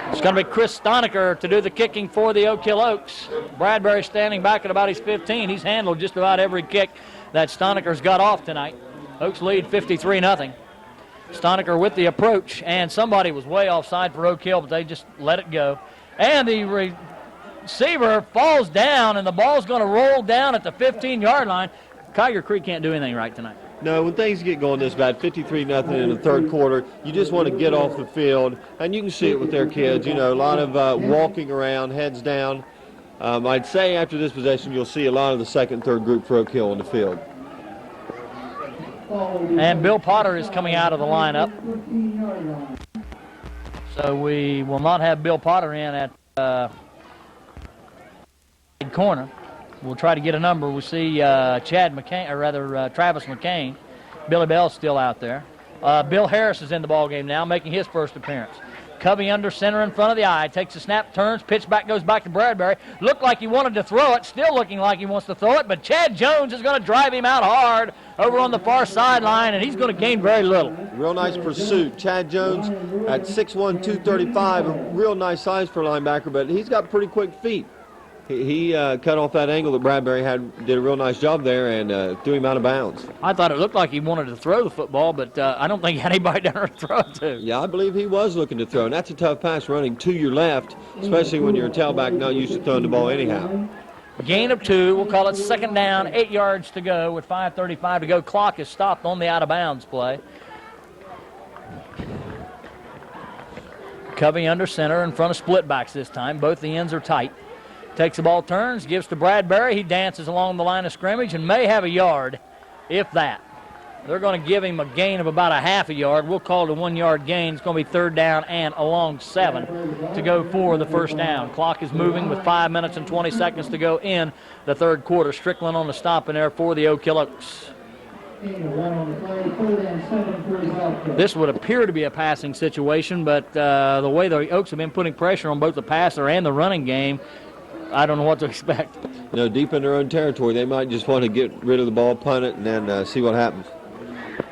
It's going to be Chris Stonecker to do the kicking for the Oak Hill Oaks. Bradbury standing back at about his 15. He's handled just about every kick that Stonecker's got off tonight. Oaks lead 53-0. Stonecker with the approach, and somebody was way offside for Oak Hill, but they just let it go. And the receiver falls down, and the ball's going to roll down at the 15-yard line. Kyger Creek can't do anything right tonight. No, when things get going this bad, 53-0 in the third quarter, you just want to get off the field, and you can see it with their kids. You know, a lot of walking around, heads down. I'd say after this possession, you'll see a lot of the second, third group for Oak Hill on the field. And Bill Potter is coming out of the lineup. So we will not have Bill Potter in at corner. We'll try to get a number. We'll see Travis McCain. Billy Bell's still out there. Bill Harris is in the ball game now, making his first appearance. Covey under center in front of the eye. Takes a snap, turns, pitch back, goes back to Bradbury. Looked like he wanted to throw it. Still looking like he wants to throw it, but Chad Jones is going to drive him out hard over on the far sideline, and he's going to gain very little. Real nice pursuit. Chad Jones at 6'1", 235, a real nice size for a linebacker, but he's got pretty quick feet. He cut off that angle that Bradbury did a real nice job there and threw him out of bounds. I thought it looked like he wanted to throw the football, but I don't think anybody down there to throw it to. Yeah, I believe he was looking to throw, and that's a tough pass running to your left, especially when you're a tailback not used to throwing the ball anyhow. Gain of 2. We'll call it second down, 8 yards to go with 5:35 to go. Clock is stopped on the out-of-bounds play. Covey under center in front of split backs this time. Both the ends are tight. Takes the ball, turns, gives to Bradbury. He dances along the line of scrimmage and may have a yard, if that. They're going to give him a gain of about a half a yard. We'll call it a 1-yard gain. It's going to be third down and along 7 to go for the first down. Clock is moving with 5 minutes and 20 seconds to go in the third quarter. Strickland on the stop in there for the Oak Hill Oaks. This would appear to be a passing situation, but the way the Oaks have been putting pressure on both the passer and the running game, I don't know what to expect. You know, deep in their own territory, they might just want to get rid of the ball, punt it, and then see what happens.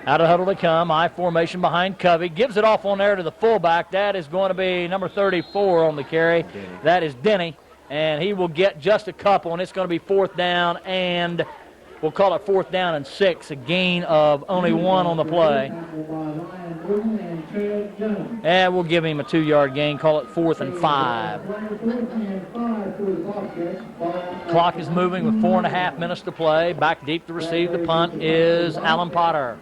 Out of huddle they come. I formation behind Covey. Gives it off on there to the fullback. That is going to be number 34 on the carry. Denny. That is Denny, and he will get just a couple, and it's going to be fourth down, and we'll call it 4th down and 6, a gain of only 1 on the play. And we'll give him a 2-yard gain, call it 4th and 5. Clock is moving with 4.5 minutes to play. Back deep to receive the punt is Alan Potter.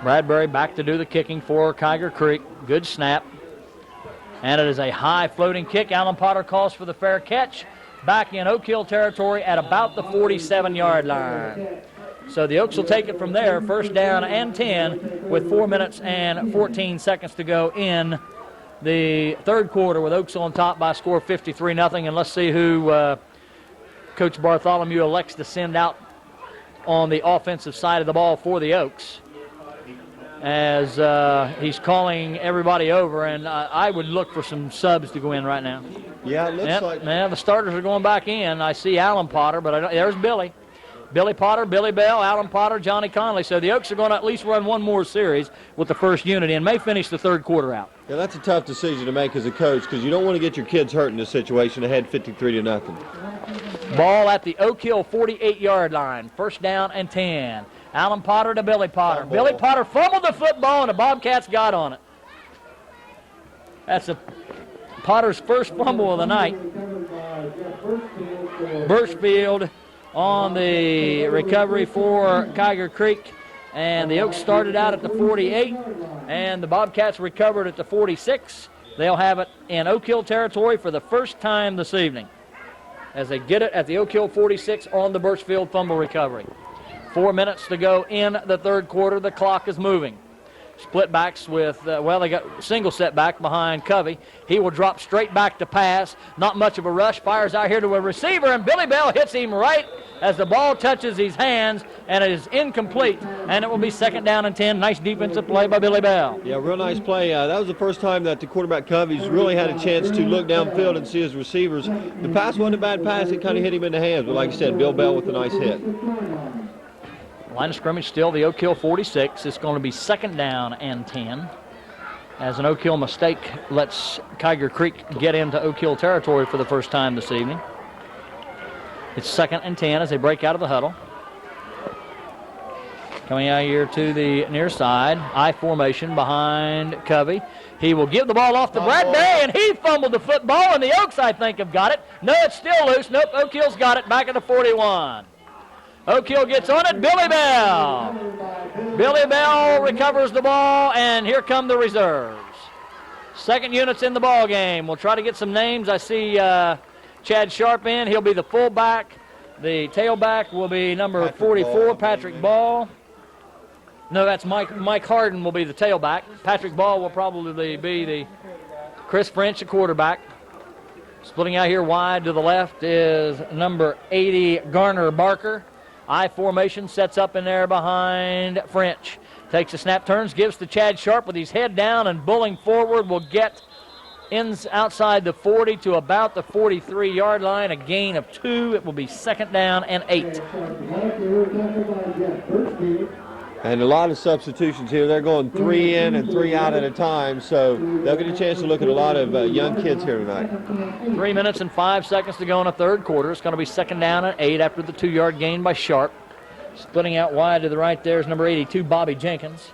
Bradbury back to do the kicking for Kyger Creek. Good snap. And it is a high floating kick. Alan Potter calls for the fair catch. Back in Oak Hill territory at about the 47-yard line. So the Oaks will take it from there, first down and 10 with 4 minutes and 14 seconds to go in the third quarter with Oaks on top by a score of 53-0. And let's see who Coach Bartholomew elects to send out on the offensive side of the ball for the Oaks, as he's calling everybody over, and I would look for some subs to go in right now. Yeah, it looks like. Yeah, the starters are going back in. I see Alan Potter, but there's Billy. Billy Potter, Billy Bell, Alan Potter, Johnny Conley. So the Oaks are going to at least run one more series with the first unit and may finish the third quarter out. Yeah, that's a tough decision to make as a coach because you don't want to get your kids hurt in this situation ahead 53-0. Ball at the Oak Hill 48-yard line. First down and 10. Alan Potter to Billy Potter. Fumble. Billy Potter fumbled the football, and the Bobcats got on it. That's Potter's first fumble of the night. Birchfield on the recovery for Kyger Creek. And the Oaks started out at the 48, and the Bobcats recovered at the 46. They'll have it in Oak Hill territory for the first time this evening as they get it at the Oak Hill 46 on the Birchfield fumble recovery. 4 minutes to go in the third quarter. The clock is moving. Split backs with, they got single setback behind Covey. He will drop straight back to pass. Not much of a rush. Fires out here to a receiver, and Billy Bell hits him right as the ball touches his hands, and it is incomplete, and it will be second down and 10. Nice defensive play by Billy Bell. Yeah, real nice play. That was the first time that the quarterback Covey's really had a chance to look downfield and see his receivers. The pass wasn't a bad pass. It kind of hit him in the hands, but like I said, Bill Bell with a nice hit. Line of scrimmage still the Oak Hill 46. It's going to be second down and 10. As an Oak Hill mistake lets Kyger Creek get into Oak Hill territory for the first time this evening. It's second and 10 as they break out of the huddle. Coming out here to the near side. I formation behind Covey. He will give the ball off to Bradbury, and he fumbled the football, and the Oaks, I think, have got it. No, it's still loose. Nope, Oak Hill's got it back at the 41. Oak Hill gets on it. Billy Bell. Billy Bell recovers the ball, and here come the reserves. Second unit's in the ball game. We'll try to get some names. I see Chad Sharp in. He'll be the fullback. The tailback will be number 44, Patrick Ball. No, that's Mike Harden will be the tailback. Patrick Ball will probably be the Chris French, the quarterback. Splitting out here wide to the left is number 80, Garner Barker. I formation sets up in there behind French. Takes a snap, turns, gives to Chad Sharp with his head down and bulling forward. Will get outside the 40 to about the 43-yard line. A gain of 2. It will be second down and 8. And a lot of substitutions here. They're going 3 in and 3 out at a time, so they'll get a chance to look at a lot of young kids here tonight. 3 minutes and 5 seconds to go in the third quarter. It's going to be second down and 8 after the 2-yard gain by Sharp. Splitting out wide to the right there is number 82, Bobby Jenkins.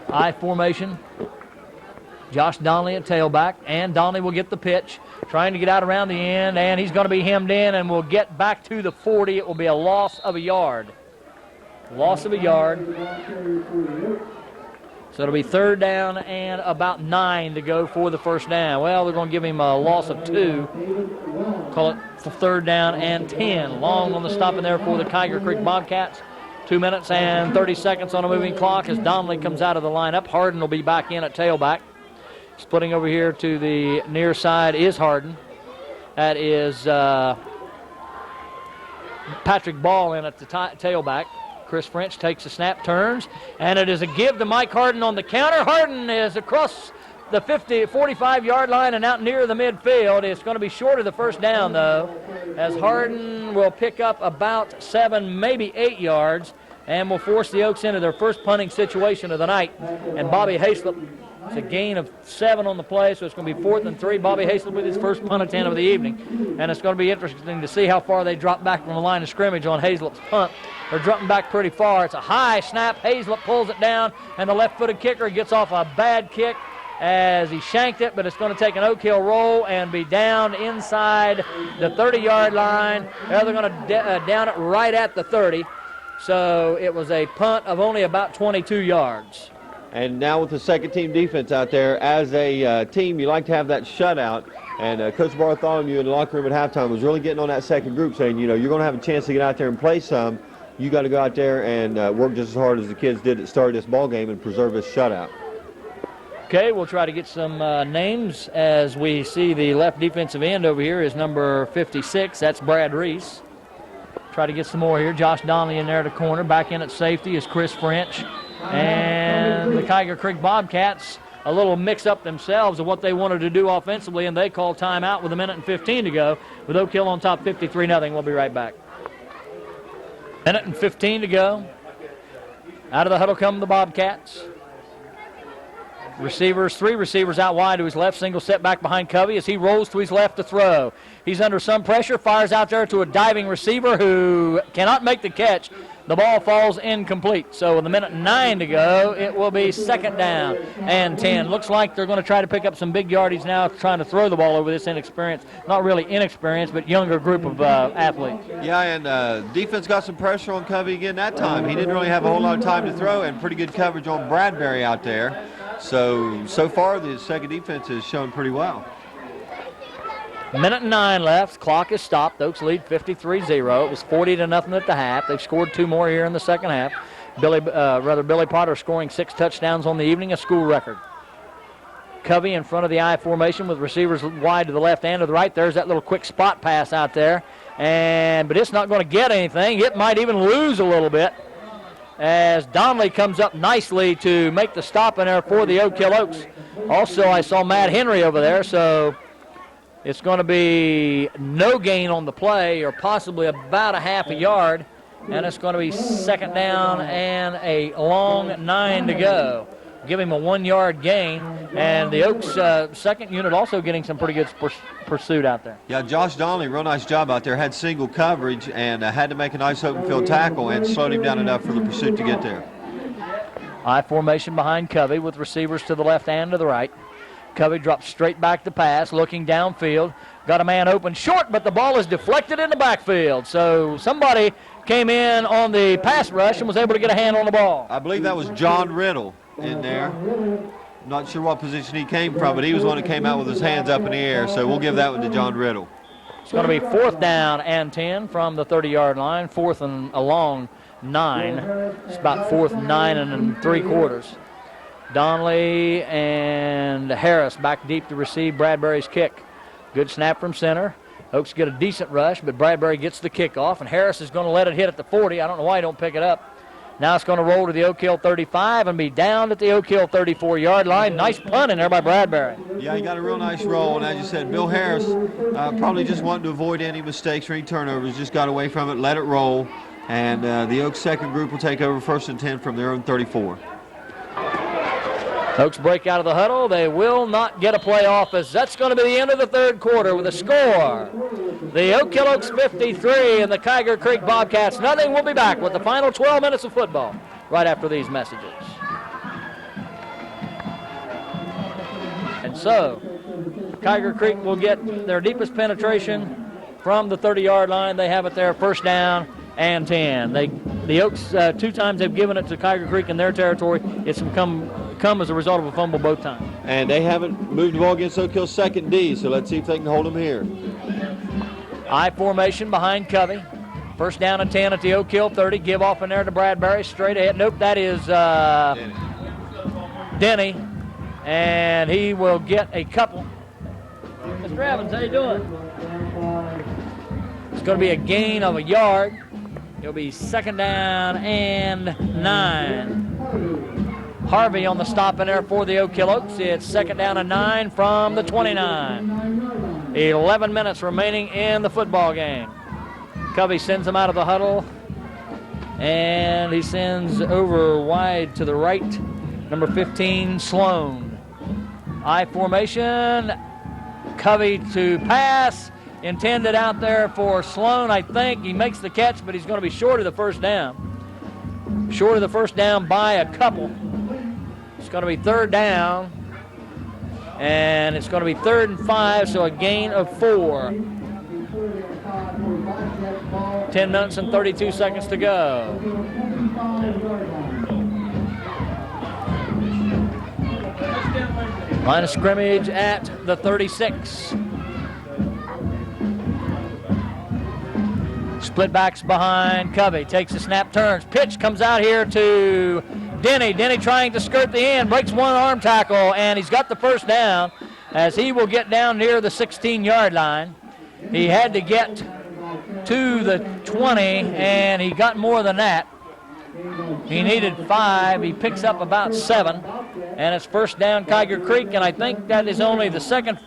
I formation. Josh Donnelly at tailback, and Donnelly will get the pitch, trying to get out around the end, and he's going to be hemmed in and will get back to the 40. It will be a loss of a yard. Loss of a yard. So it'll be third down and about 9 to go for the first down. Well, they're going to give him a loss of 2. Call it for third down and 10. Long on the stop in there for the Kyger Creek Bobcats. 2 minutes and 30 seconds on a moving clock as Donnelly comes out of the lineup. Harden will be back in at tailback. Splitting over here to the near side is Harden. That is Patrick Ball in at the tailback. Chris French takes a snap, turns, and it is a give to Mike Harden on the counter. Harden is across the 45-yard line and out near the midfield. It's going to be short of the first down, though, as Harden will pick up about 7, maybe 8 yards, and will force the Oaks into their first punting situation of the night. And Bobby Hayslip, it's a gain of 7 on the play, so it's going to be 4th and 3. Bobby Hayslip with his first punt attempt of the evening. And it's going to be interesting to see how far they drop back from the line of scrimmage on Hayslip's punt. They're dropping back pretty far. It's a high snap. Hayslip pulls it down, and the left-footed kicker gets off a bad kick as he shanked it, but it's going to take an Oak Hill roll and be down inside the 30-yard line. They're going to down it right at the 30. So it was a punt of only about 22 yards. And now with the second team defense out there, as a team, you like to have that shutout. And Coach Bartholomew in the locker room at halftime was really getting on that second group, saying, you know, you're going to have a chance to get out there and play some. You got to go out there and work just as hard as the kids did at the start of this ball game and preserve this shutout. Okay, we'll try to get some names as we see the left defensive end over here is number 56. That's Brad Reese. Try to get some more here. Josh Donnelly in there at the corner. Back in at safety is Chris French. And the Kyger Creek Bobcats a little mix up themselves of what they wanted to do offensively, and they call timeout with 1:15 to go with Oak Hill on top 53-0. We'll be right back. 1:15 to go. Out of the huddle come the Bobcats. Receivers, 3 receivers out wide to his left, single set back behind Covey as he rolls to his left to throw. He's under some pressure, fires out there to a diving receiver who cannot make the catch. The ball falls incomplete. So with 1:09 to go, it will be 2nd down and 10. Looks like they're going to try to pick up some big yardage now, trying to throw the ball over this inexperienced, not really inexperienced, but younger group of athletes. Yeah, and defense got some pressure on Covey again that time. He didn't really have a whole lot of time to throw, and pretty good coverage on Bradbury out there. So far, the second defense has shown pretty well. 1:09 left. Clock is stopped. Oaks lead 53-0. It was 40-0 at the half. They've scored 2 more here in the second half. Billy Potter scoring 6 touchdowns on the evening, a school record. Covey in front of the I formation with receivers wide to the left and to the right. There's that little quick spot pass out there, but it's not going to get anything. It might even lose a little bit as Donnelly comes up nicely to make the stop in there for the Oak Hill Oaks. Also, I saw Matt Henry over there, so it's going to be no gain on the play, or possibly about a half a yard, and it's going to be 2nd down and a long 9 to go. Give him a 1-yard gain, and the Oaks second unit also getting some pretty good pursuit out there. Yeah, Josh Donnelly, real nice job out there. Had single coverage and had to make a nice open field tackle and slowed him down enough for the pursuit to get there. I formation behind Covey with receivers to the left and to the right. Covey drops straight back to pass, looking downfield. Got a man open short, but the ball is deflected in the backfield. So somebody came in on the pass rush and was able to get a hand on the ball. I believe that was John Riddle in there. Not sure what position he came from, but he was one that came out with his hands up in the air, so we'll give that one to John Riddle. It's going to be 4th down and 10 from the 30-yard line, 4th and a long 9. It's about 4th 9 3/4. Donnelly and Harris back deep to receive Bradbury's kick. Good snap from center. Oaks get a decent rush, but Bradbury gets the kickoff, and Harris is going to let it hit at the 40. I don't know why he don't pick it up. Now it's going to roll to the Oak Hill 35 and be down at the Oak Hill 34-yard line. Nice punt in there by Bradbury. Yeah, he got a real nice roll, and as you said, Bill Harris probably just wanted to avoid any mistakes or any turnovers, just got away from it, let it roll, and the Oaks second group will take over 1st and 10 from their own 34. Oaks break out of the huddle. They will not get a play off, as that's going to be the end of the 3rd quarter with a score. The Oak Hill Oaks 53 and the Kyger Creek Bobcats nothing. We'll be back with the final 12 minutes of football right after these messages. And so, Kyger Creek will get their deepest penetration from the 30-yard line. They have it there, 1st down and 10. The Oaks, 2 times they've given it to Kyger Creek in their territory. It's come as a result of a fumble both times. And they haven't moved the ball against Oak Hill 2nd D, so let's see if they can hold them here. I formation behind Covey. 1st down and 10 at the Oak Hill 30. Give off in there to Bradbury. Straight ahead. Nope, that is Denny. And he will get a couple. Mr. Evans, how you doing? It's going to be a gain of a yard. It'll be 2nd down and 9. Harvey on the stop in there for the Oak Hill Oaks. It's 2nd down and 9 from the 29. 11 minutes remaining in the football game. Covey sends him out of the huddle, and he sends over wide to the right, number 15, Sloan. I formation, Covey to pass, intended out there for Sloan, I think. He makes the catch, but he's going to be short of the 1st down. Short of the 1st down by a couple. It's going to be 3rd down, and it's going to be 3rd and 5, so a gain of 4. 10 minutes and 32 seconds to go. Line of scrimmage at the 36. Split backs behind Covey. Takes a snap, turns. Pitch comes out here to Denny. Denny trying to skirt the end. Breaks one arm tackle, and he's got the 1st down as he will get down near the 16-yard line. He had to get to the 20, and he got more than that. He needed 5. He picks up about 7, and it's 1st down Kyger Creek, and I think that is only the 2nd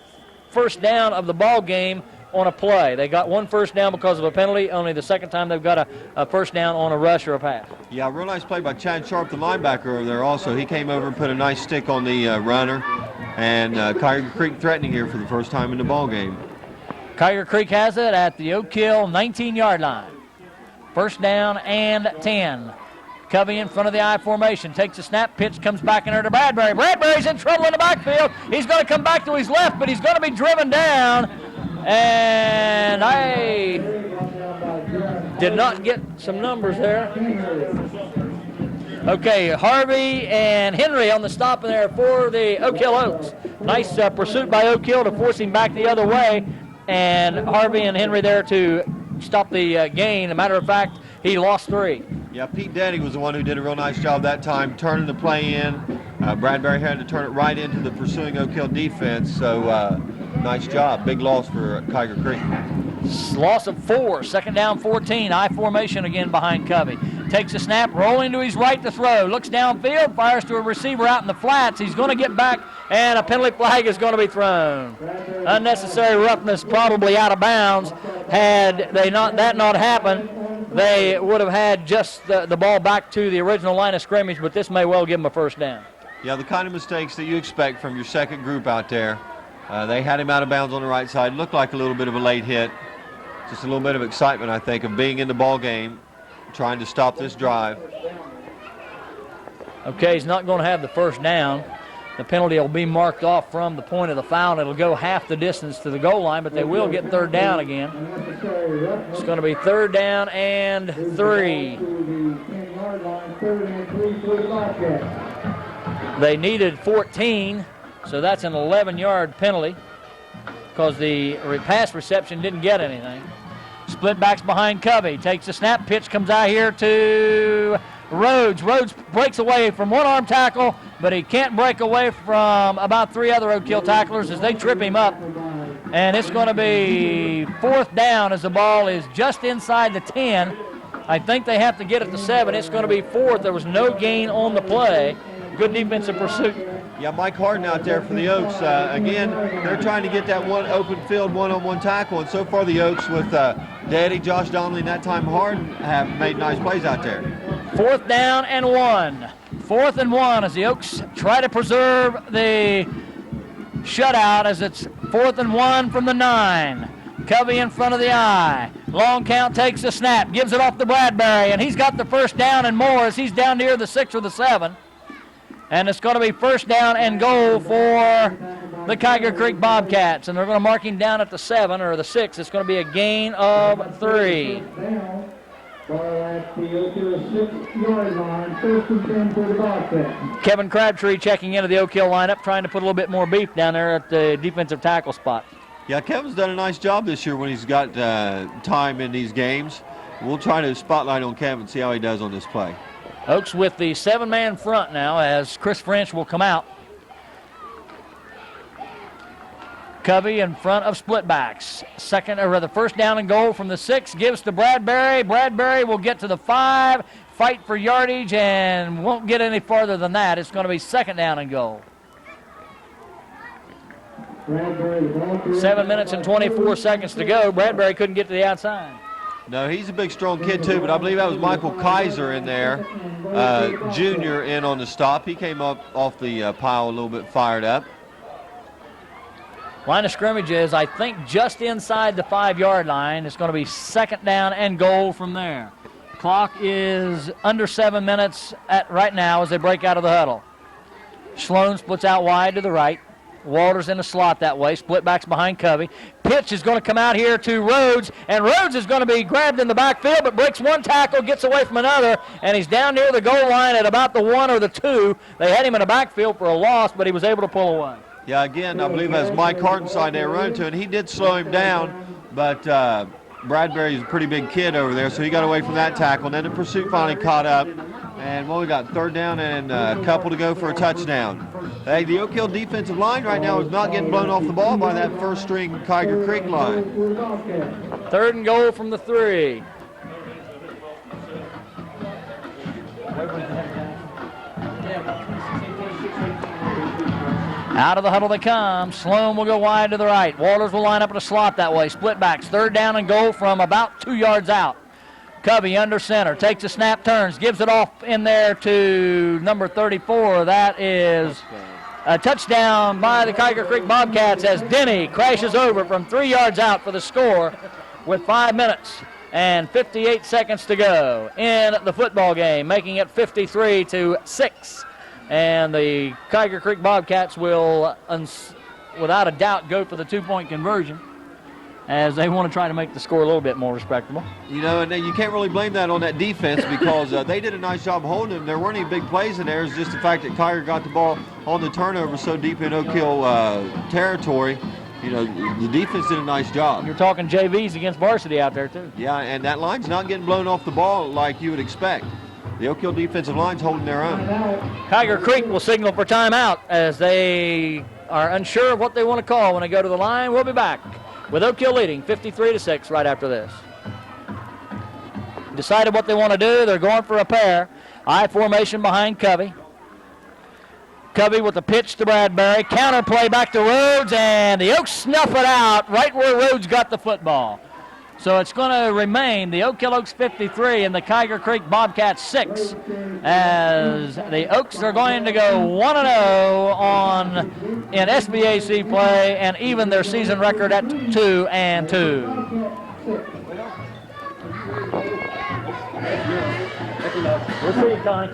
1st down of the ball game on a play. They got 1 1st down because of a penalty, only the 2nd time they've got a 1st down on a rush or a pass. Yeah, real nice play by Chad Sharp, the linebacker over there also. He came over and put a nice stick on the runner, and Kyger Creek threatening here for the 1st time in the ball game. Kyger Creek has it at the Oak Hill 19-yard line. First down and 10. Covey in front of the I formation, takes a snap, pitch comes back in there to Bradbury. Bradbury's in trouble in the backfield. He's going to come back to his left, but he's going to be driven down. And I did not get some numbers there. Okay, Harvey and Henry on the stop there for the Oak Hill Oaks. Nice pursuit by Oak Hill to force him back the other way. And Harvey and Henry there to stop the gain. As a matter of fact, he lost 3. Yeah, Pete Denny was the one who did a real nice job that time, turning the play in. Bradbury had to turn it right into the pursuing Oak Hill defense, so nice job. Big loss for Kyger Creek. Loss of 4, second down 14. I formation again behind Covey. Takes a snap, rolling to his right to throw. Looks downfield, fires to a receiver out in the flats. He's going to get back, and a penalty flag is going to be thrown. Unnecessary roughness, probably out of bounds. Had that not happened, they would have had just the ball back to the original line of scrimmage, but this may well give them a first down. Yeah, the kind of mistakes that you expect from your second group out there. They had him out of bounds on the right side. Looked like a little bit of a late hit. Just a little bit of excitement, I think, of being in the ball game, trying to stop this drive. Okay, he's not going to have the first down. The penalty will be marked off from the point of the foul. It'll go half the distance to the goal line, but they will get third down again. It's going to be third down and 3. They needed 14, so that's an 11-yard penalty because the pass reception didn't get anything. Split backs behind Covey. Takes a snap. Pitch comes out here to Rhodes. Rhodes breaks away from one arm tackle, but he can't break away from about 3 other Oak Hill tacklers as they trip him up. And it's going to be fourth down as the ball is just inside the 10. I think they have to get it to 7. It's going to be fourth. There was no gain on the play. Good defensive pursuit. Yeah, Mike Harden out there for the Oaks. Again, they're trying to get that one open field one-on-one tackle, and so far the Oaks with Daddy, Josh Donnelly, and that time Harden have made nice plays out there. Fourth down and 1. 4th and 1 as the Oaks try to preserve the shutout as it's 4th and 1 from the 9. Covey in front of the I. Long count takes the snap, gives it off to Bradbury, and he's got the first down and more as he's down near the 6 or the 7. And it's going to be first down and goal for the Kyger Creek Bobcats. And they're going to mark him down at the 7 or the 6. It's going to be a gain of 3. Kevin Crabtree checking into the Oak Hill lineup, trying to put a little bit more beef down there at the defensive tackle spot. Yeah, Kevin's done a nice job this year when he's got time in these games. We'll try to spotlight on Kevin, see how he does on this play. Oaks with the 7-man front now as Chris French will come out. Covey in front of split backs. First down and goal from the 6 gives to Bradbury. Bradbury will get to the 5, fight for yardage, and won't get any farther than that. It's going to be second down and goal. 7 minutes and 24 seconds to go. Bradbury couldn't get to the outside. No, he's a big, strong kid, too, but I believe that was Michael Kyger in there, junior, in on the stop. He came up off the pile a little bit fired up. Line of scrimmage is, I think, just inside the 5-yard line. It's going to be second down and goal from there. Clock is under 7 minutes right now as they break out of the huddle. Sloan splits out wide to the right. Walters in the slot that way. Split backs behind Covey. Pitch is going to come out here to Rhodes, and Rhodes is going to be grabbed in the backfield, but breaks one tackle, gets away from another, and he's down near the goal line at about the 1 or the 2. They had him in the backfield for a loss, but he was able to pull away. Yeah, again, I believe that's Mike Hartenside there running to, and he did slow him down, but Bradbury's a pretty big kid over there, so he got away from that tackle, and then the pursuit finally caught up. And we got third down and a couple to go for a touchdown. Hey, the Oak Hill defensive line right now is not getting blown off the ball by that first-string Kyger Creek line. Third and goal from the 3. Out of the huddle they come. Sloan will go wide to the right. Walters will line up in a slot that way. Split backs. Third down and goal from about 2 yards out. Covey under center, takes a snap, turns, gives it off in there to number 34. That is a touchdown by the Kyger Creek Bobcats as Denny crashes over from 3 yards out for the score with 5 minutes and 58 seconds to go in the football game, making it 53-6. And the Kyger Creek Bobcats will, without a doubt, go for the two-point conversion, as they want to try to make the score a little bit more respectable. You know, and you can't really blame that on that defense because they did a nice job holding them. There weren't any big plays in there. It's just the fact that Kyger got the ball on the turnover so deep in Oak Hill territory. You know, the defense did a nice job. You're talking JVs against varsity out there, too. Yeah, and that line's not getting blown off the ball like you would expect. The Oak Hill defensive line's holding their own. Kyger Creek will signal for timeout as they are unsure of what they want to call when they go to the line. We'll be back with Oak Hill leading 53-6 right after this. Decided what they want to do. They're going for a pair. I formation behind Covey. Covey with the pitch to Bradbury. Counter play back to Rhodes, and the Oaks snuff it out right where Rhodes got the football. So it's going to remain the Oak Hill Oaks 53 and the Kyger Creek Bobcats 6, as the Oaks are going to go 1-0 in SBAC play and even their season record at 2-2. We'll see you, Connie.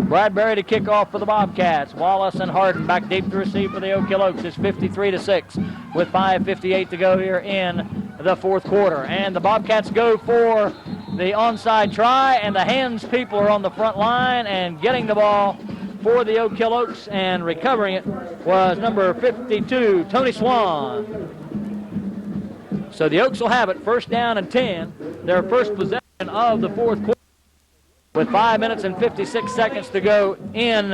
Bradbury to kick off for the Bobcats. Wallace and Harden back deep to receive for the Oak Hill Oaks. It's 53-6 with 5:58 to go here in the fourth quarter. And the Bobcats go for the onside try, and the hands people are on the front line, and getting the ball for the Oak Hill Oaks and recovering it was number 52, Tony Swan. So the Oaks will have it first down and 10, their first possession of the fourth quarter, with 5 minutes and 56 seconds to go in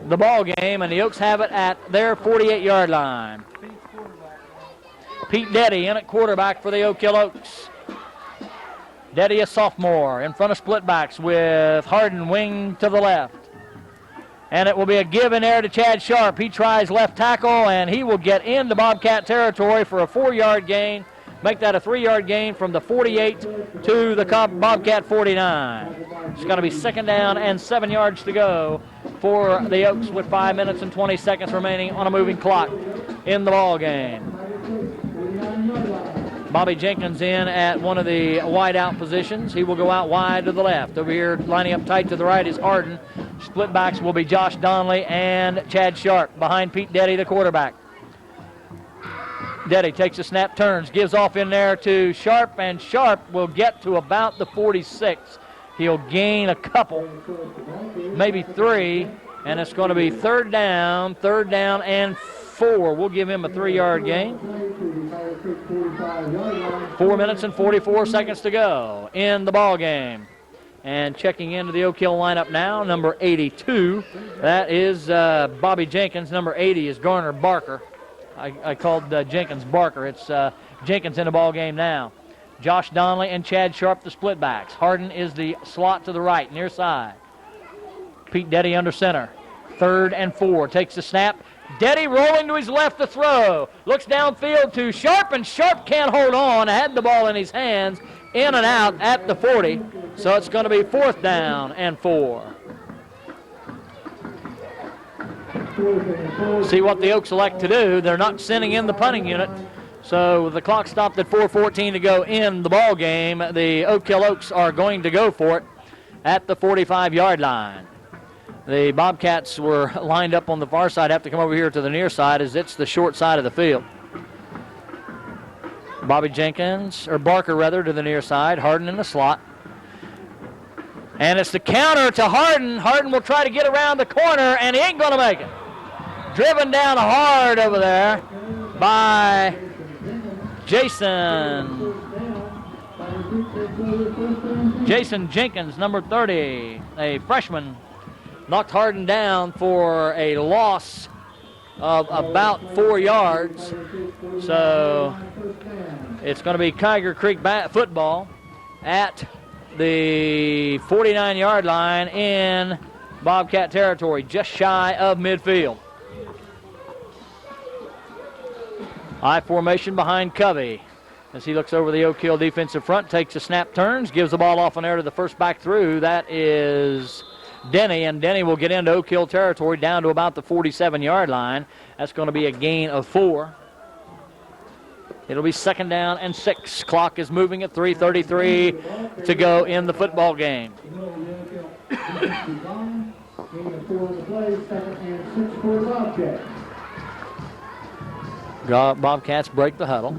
the ball game, and the Oaks have it at their 48-yard line. Pete Deddy in at quarterback for the Oak Hill Oaks. Deddy, a sophomore, in front of split backs with Harden wing to the left. And it will be a give in there to Chad Sharp. He tries left tackle, and he will get into Bobcat territory for a 4-yard gain. Make that a 3-yard gain from the 48 to the Bobcat 49. It's going to be second down and 7 yards to go for the Oaks with 5 minutes and 20 seconds remaining on a moving clock in the ball game. Bobby Jenkins in at one of the wide out positions. He will go out wide to the left. Over here lining up tight to the right is Harden. Split backs will be Josh Donnelly and Chad Sharp behind Pete Deddy, the quarterback. Deddy takes a snap, turns, gives off in there to Sharp, and Sharp will get to about the 46. He'll gain a couple, maybe 3, and it's going to be third down and 4. We'll give him a 3-yard gain. 4 minutes and 44 seconds to go in the ball game. And checking into the Oak Hill lineup now, number 82. That is Bobby Jenkins. Number 80 is Garner Barker. I called Jenkins Barker. It's Jenkins in the ball game now. Josh Donnelly and Chad Sharp, the split backs. Harden is the slot to the right, near side. Pete Deddy under center. 3rd and 4. Takes the snap. Deddy rolling to his left to throw. Looks downfield to Sharp, and Sharp can't hold on. Had the ball in his hands. In and out at the 40. So it's going to be 4th down and 4. See what the Oaks elect to do. They're not sending in the punting unit. So the clock stopped at 4:14 to go in the ball game. The Oak Hill Oaks are going to go for it at the 45-yard line. The Bobcats were lined up on the far side, have to come over here to the near side as it's the short side of the field. Bobby Jenkins, or Barker rather, to the near side. Harden in the slot. And it's the counter to Harden. Harden will try to get around the corner, and he ain't going to make it. Driven down hard over there by Jason Jenkins, number 30, a freshman. Knocked Harden down for a loss of about 4 yards. So it's going to be Kyger Creek football at the 49-yard line in Bobcat territory, just shy of midfield. I formation behind Covey as he looks over the Oak Hill defensive front, takes a snap, turns, gives the ball off on there to the first back through. That is Denny, and Denny will get into Oak Hill territory down to about the 47-yard line. That's going to be a gain of 4. It'll be 2nd down and 6. Clock is moving at 3:33 to go in the football game. Bobcats break the huddle.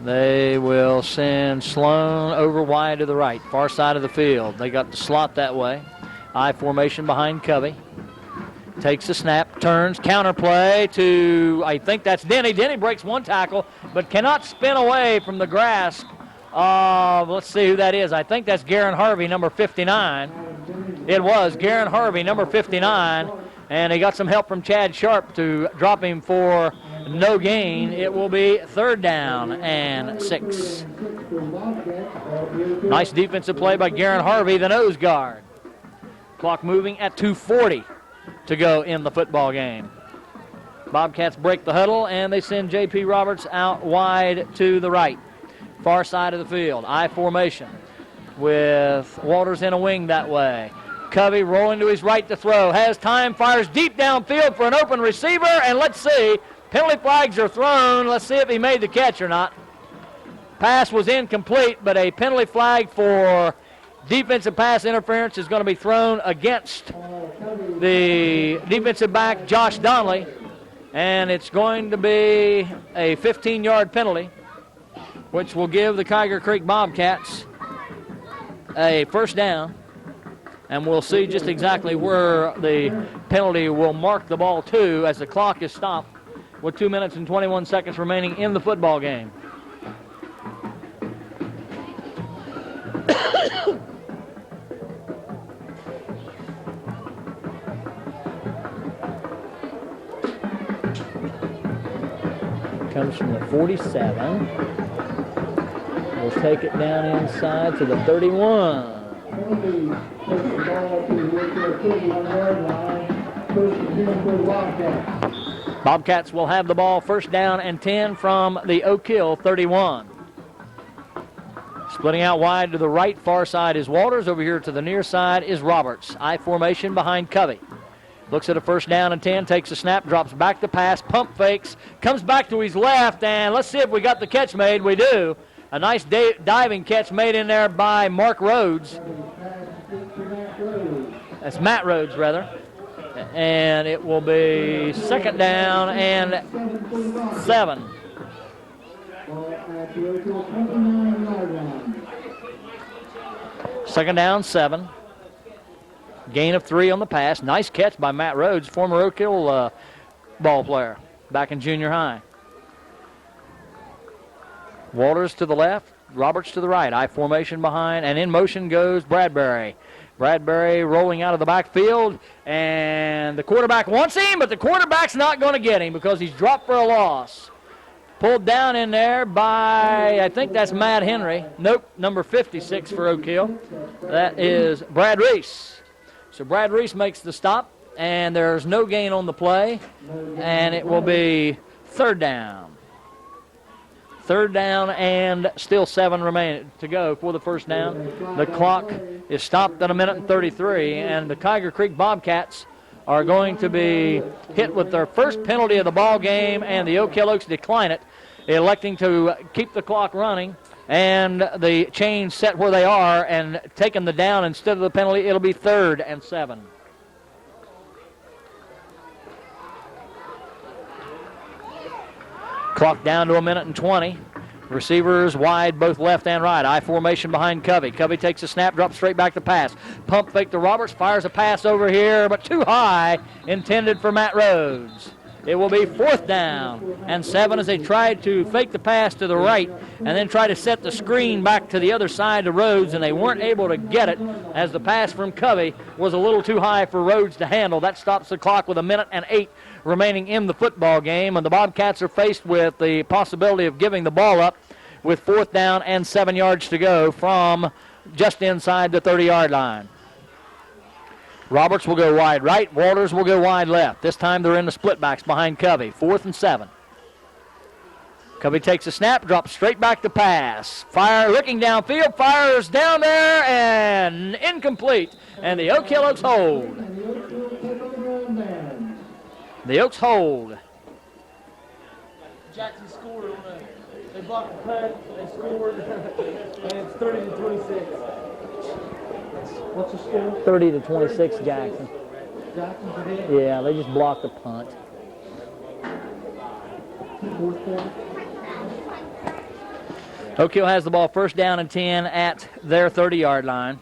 They will send Sloan over wide to the right, far side of the field. They got the slot that way. I formation behind Covey. Takes a snap, turns, counter play to, I think that's Denny. Denny breaks one tackle, but cannot spin away from the grasp of, let's see who that is. I think that's Garen Harvey, number 59. It was Garen Harvey, number 59, and he got some help from Chad Sharp to drop him for no gain. It will be 3rd down and 6. Nice defensive play by Garen Harvey, the nose guard. Clock moving at 2:40 to go in the football game. Bobcats break the huddle, and they send J.P. Roberts out wide to the right, far side of the field. I formation with Walters in a wing that way. Covey rolling to his right to throw. Has time, fires deep downfield for an open receiver, and let's see. Penalty flags are thrown. Let's see if he made the catch or not. Pass was incomplete, but a penalty flag for defensive pass interference is going to be thrown against the defensive back, Josh Donnelly, and it's going to be a 15-yard penalty, which will give the Kyger Creek Bobcats a 1st down, and we'll see just exactly where the penalty will mark the ball to as the clock is stopped with 2 minutes and 21 seconds remaining in the football game. Comes from the 47. We'll take it down inside to the 31. Bobcats will have the ball 1st down and 10 from the Oak Hill 31. Splitting out wide to the right, far side is Walters. Over here to the near side is Roberts. I formation behind Covey. Looks at a 1st down and 10, takes a snap, drops back to pass, pump fakes, comes back to his left, and let's see if we got the catch made. We do. A nice diving catch made in there by Mark Rhodes. That's Matt Rhodes, rather. And it will be 2nd down and 7. 2nd down, 7. Gain of 3 on the pass. Nice catch by Matt Rhodes, former Oak Hill ball player back in junior high. Walters to the left, Roberts to the right. I formation behind, and in motion goes Bradbury. Bradbury rolling out of the backfield, and the quarterback wants him, but the quarterback's not going to get him because he's dropped for a loss. Pulled down in there by, I think that's Matt Henry. Nope, number 56 for Oak Hill. That is Brad Reese. So Brad Reese makes the stop, and there's no gain on the play, and it will be 3rd down. 3rd down and still 7 remaining to go for the 1st down. The clock is stopped at 1:33, and the Kyger Creek Bobcats are going to be hit with their first penalty of the ball game, and the Oak Hill Oaks decline it, electing to keep the clock running and the chains set where they are and taking the down instead of the penalty. It'll be 3rd and 7. Clock down to 1:20. Receivers wide, both left and right. I formation behind Covey. Covey takes a snap, drops straight back to pass. Pump fake to Roberts, fires a pass over here, but too high, intended for Matt Rhodes. It will be 4th down and 7 as they tried to fake the pass to the right and then try to set the screen back to the other side to Rhodes, and they weren't able to get it as the pass from Covey was a little too high for Rhodes to handle. That stops the clock with 1:08 remaining in the football game, and the Bobcats are faced with the possibility of giving the ball up with 4th down and 7 yards to go from just inside the 30-yard line. Roberts will go wide right. Walters will go wide left. This time they're in the split backs behind Covey. 4th and 7. Covey takes a snap, drops straight back to pass. Fire, looking downfield, fires down there, and incomplete. And the Oak Hill Oaks hold. The Oaks hold. Jackson scored on a, they blocked the punt, they scored, and it's 30-26. What's the score? 30-26 Jackson. Jackson's ahead. Yeah, they just blocked the punt. Fourth quarter. Oak Hill has the ball first down and 10 at their 30-yard line.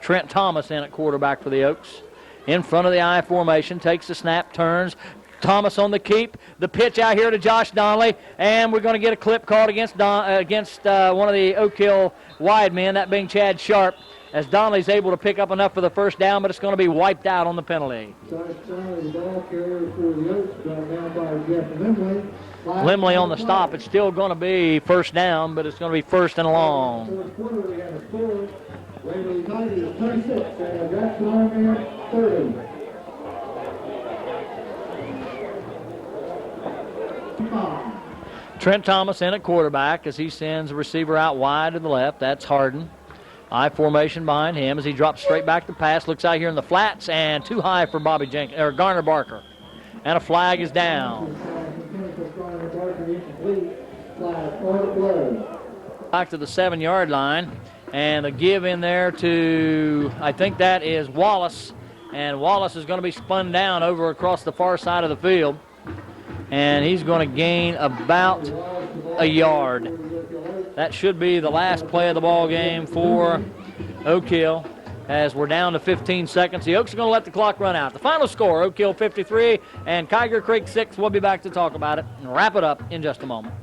Trent Thomas in at quarterback for the Oaks. In front of the I formation, takes the snap, turns. Thomas on the keep. The pitch out here to Josh Donnelly, and we're going to get a clip called against one of the Oak Hill wide men, that being Chad Sharp, as Donnelly's able to pick up enough for the first down, but it's going to be wiped out on the penalty. The ball carrier for the Oaks, brought down by Jeff Limley. Limley on the stop. It's still going to be first down, but it's going to be first and long. Fourth quarter, we have a score. Waverly Tigers 26 and Jackson Army 30. Trent Thomas in at quarterback as he sends a receiver out wide to the left. That's Harden. I formation behind him as he drops straight back to pass. Looks out here in the flats and too high for Garner Barker. And a flag is down. Back to the 7-yard line. And a give in there to, I think that is Wallace. And Wallace is going to be spun down over across the far side of the field. And he's going to gain about a yard. That should be the last play of the ball game for Oak Hill, as we're down to 15 seconds. The Oaks are going to let the clock run out. The final score, Oak Hill 53 and Kyger Creek 6. We'll be back to talk about it and wrap it up in just a moment.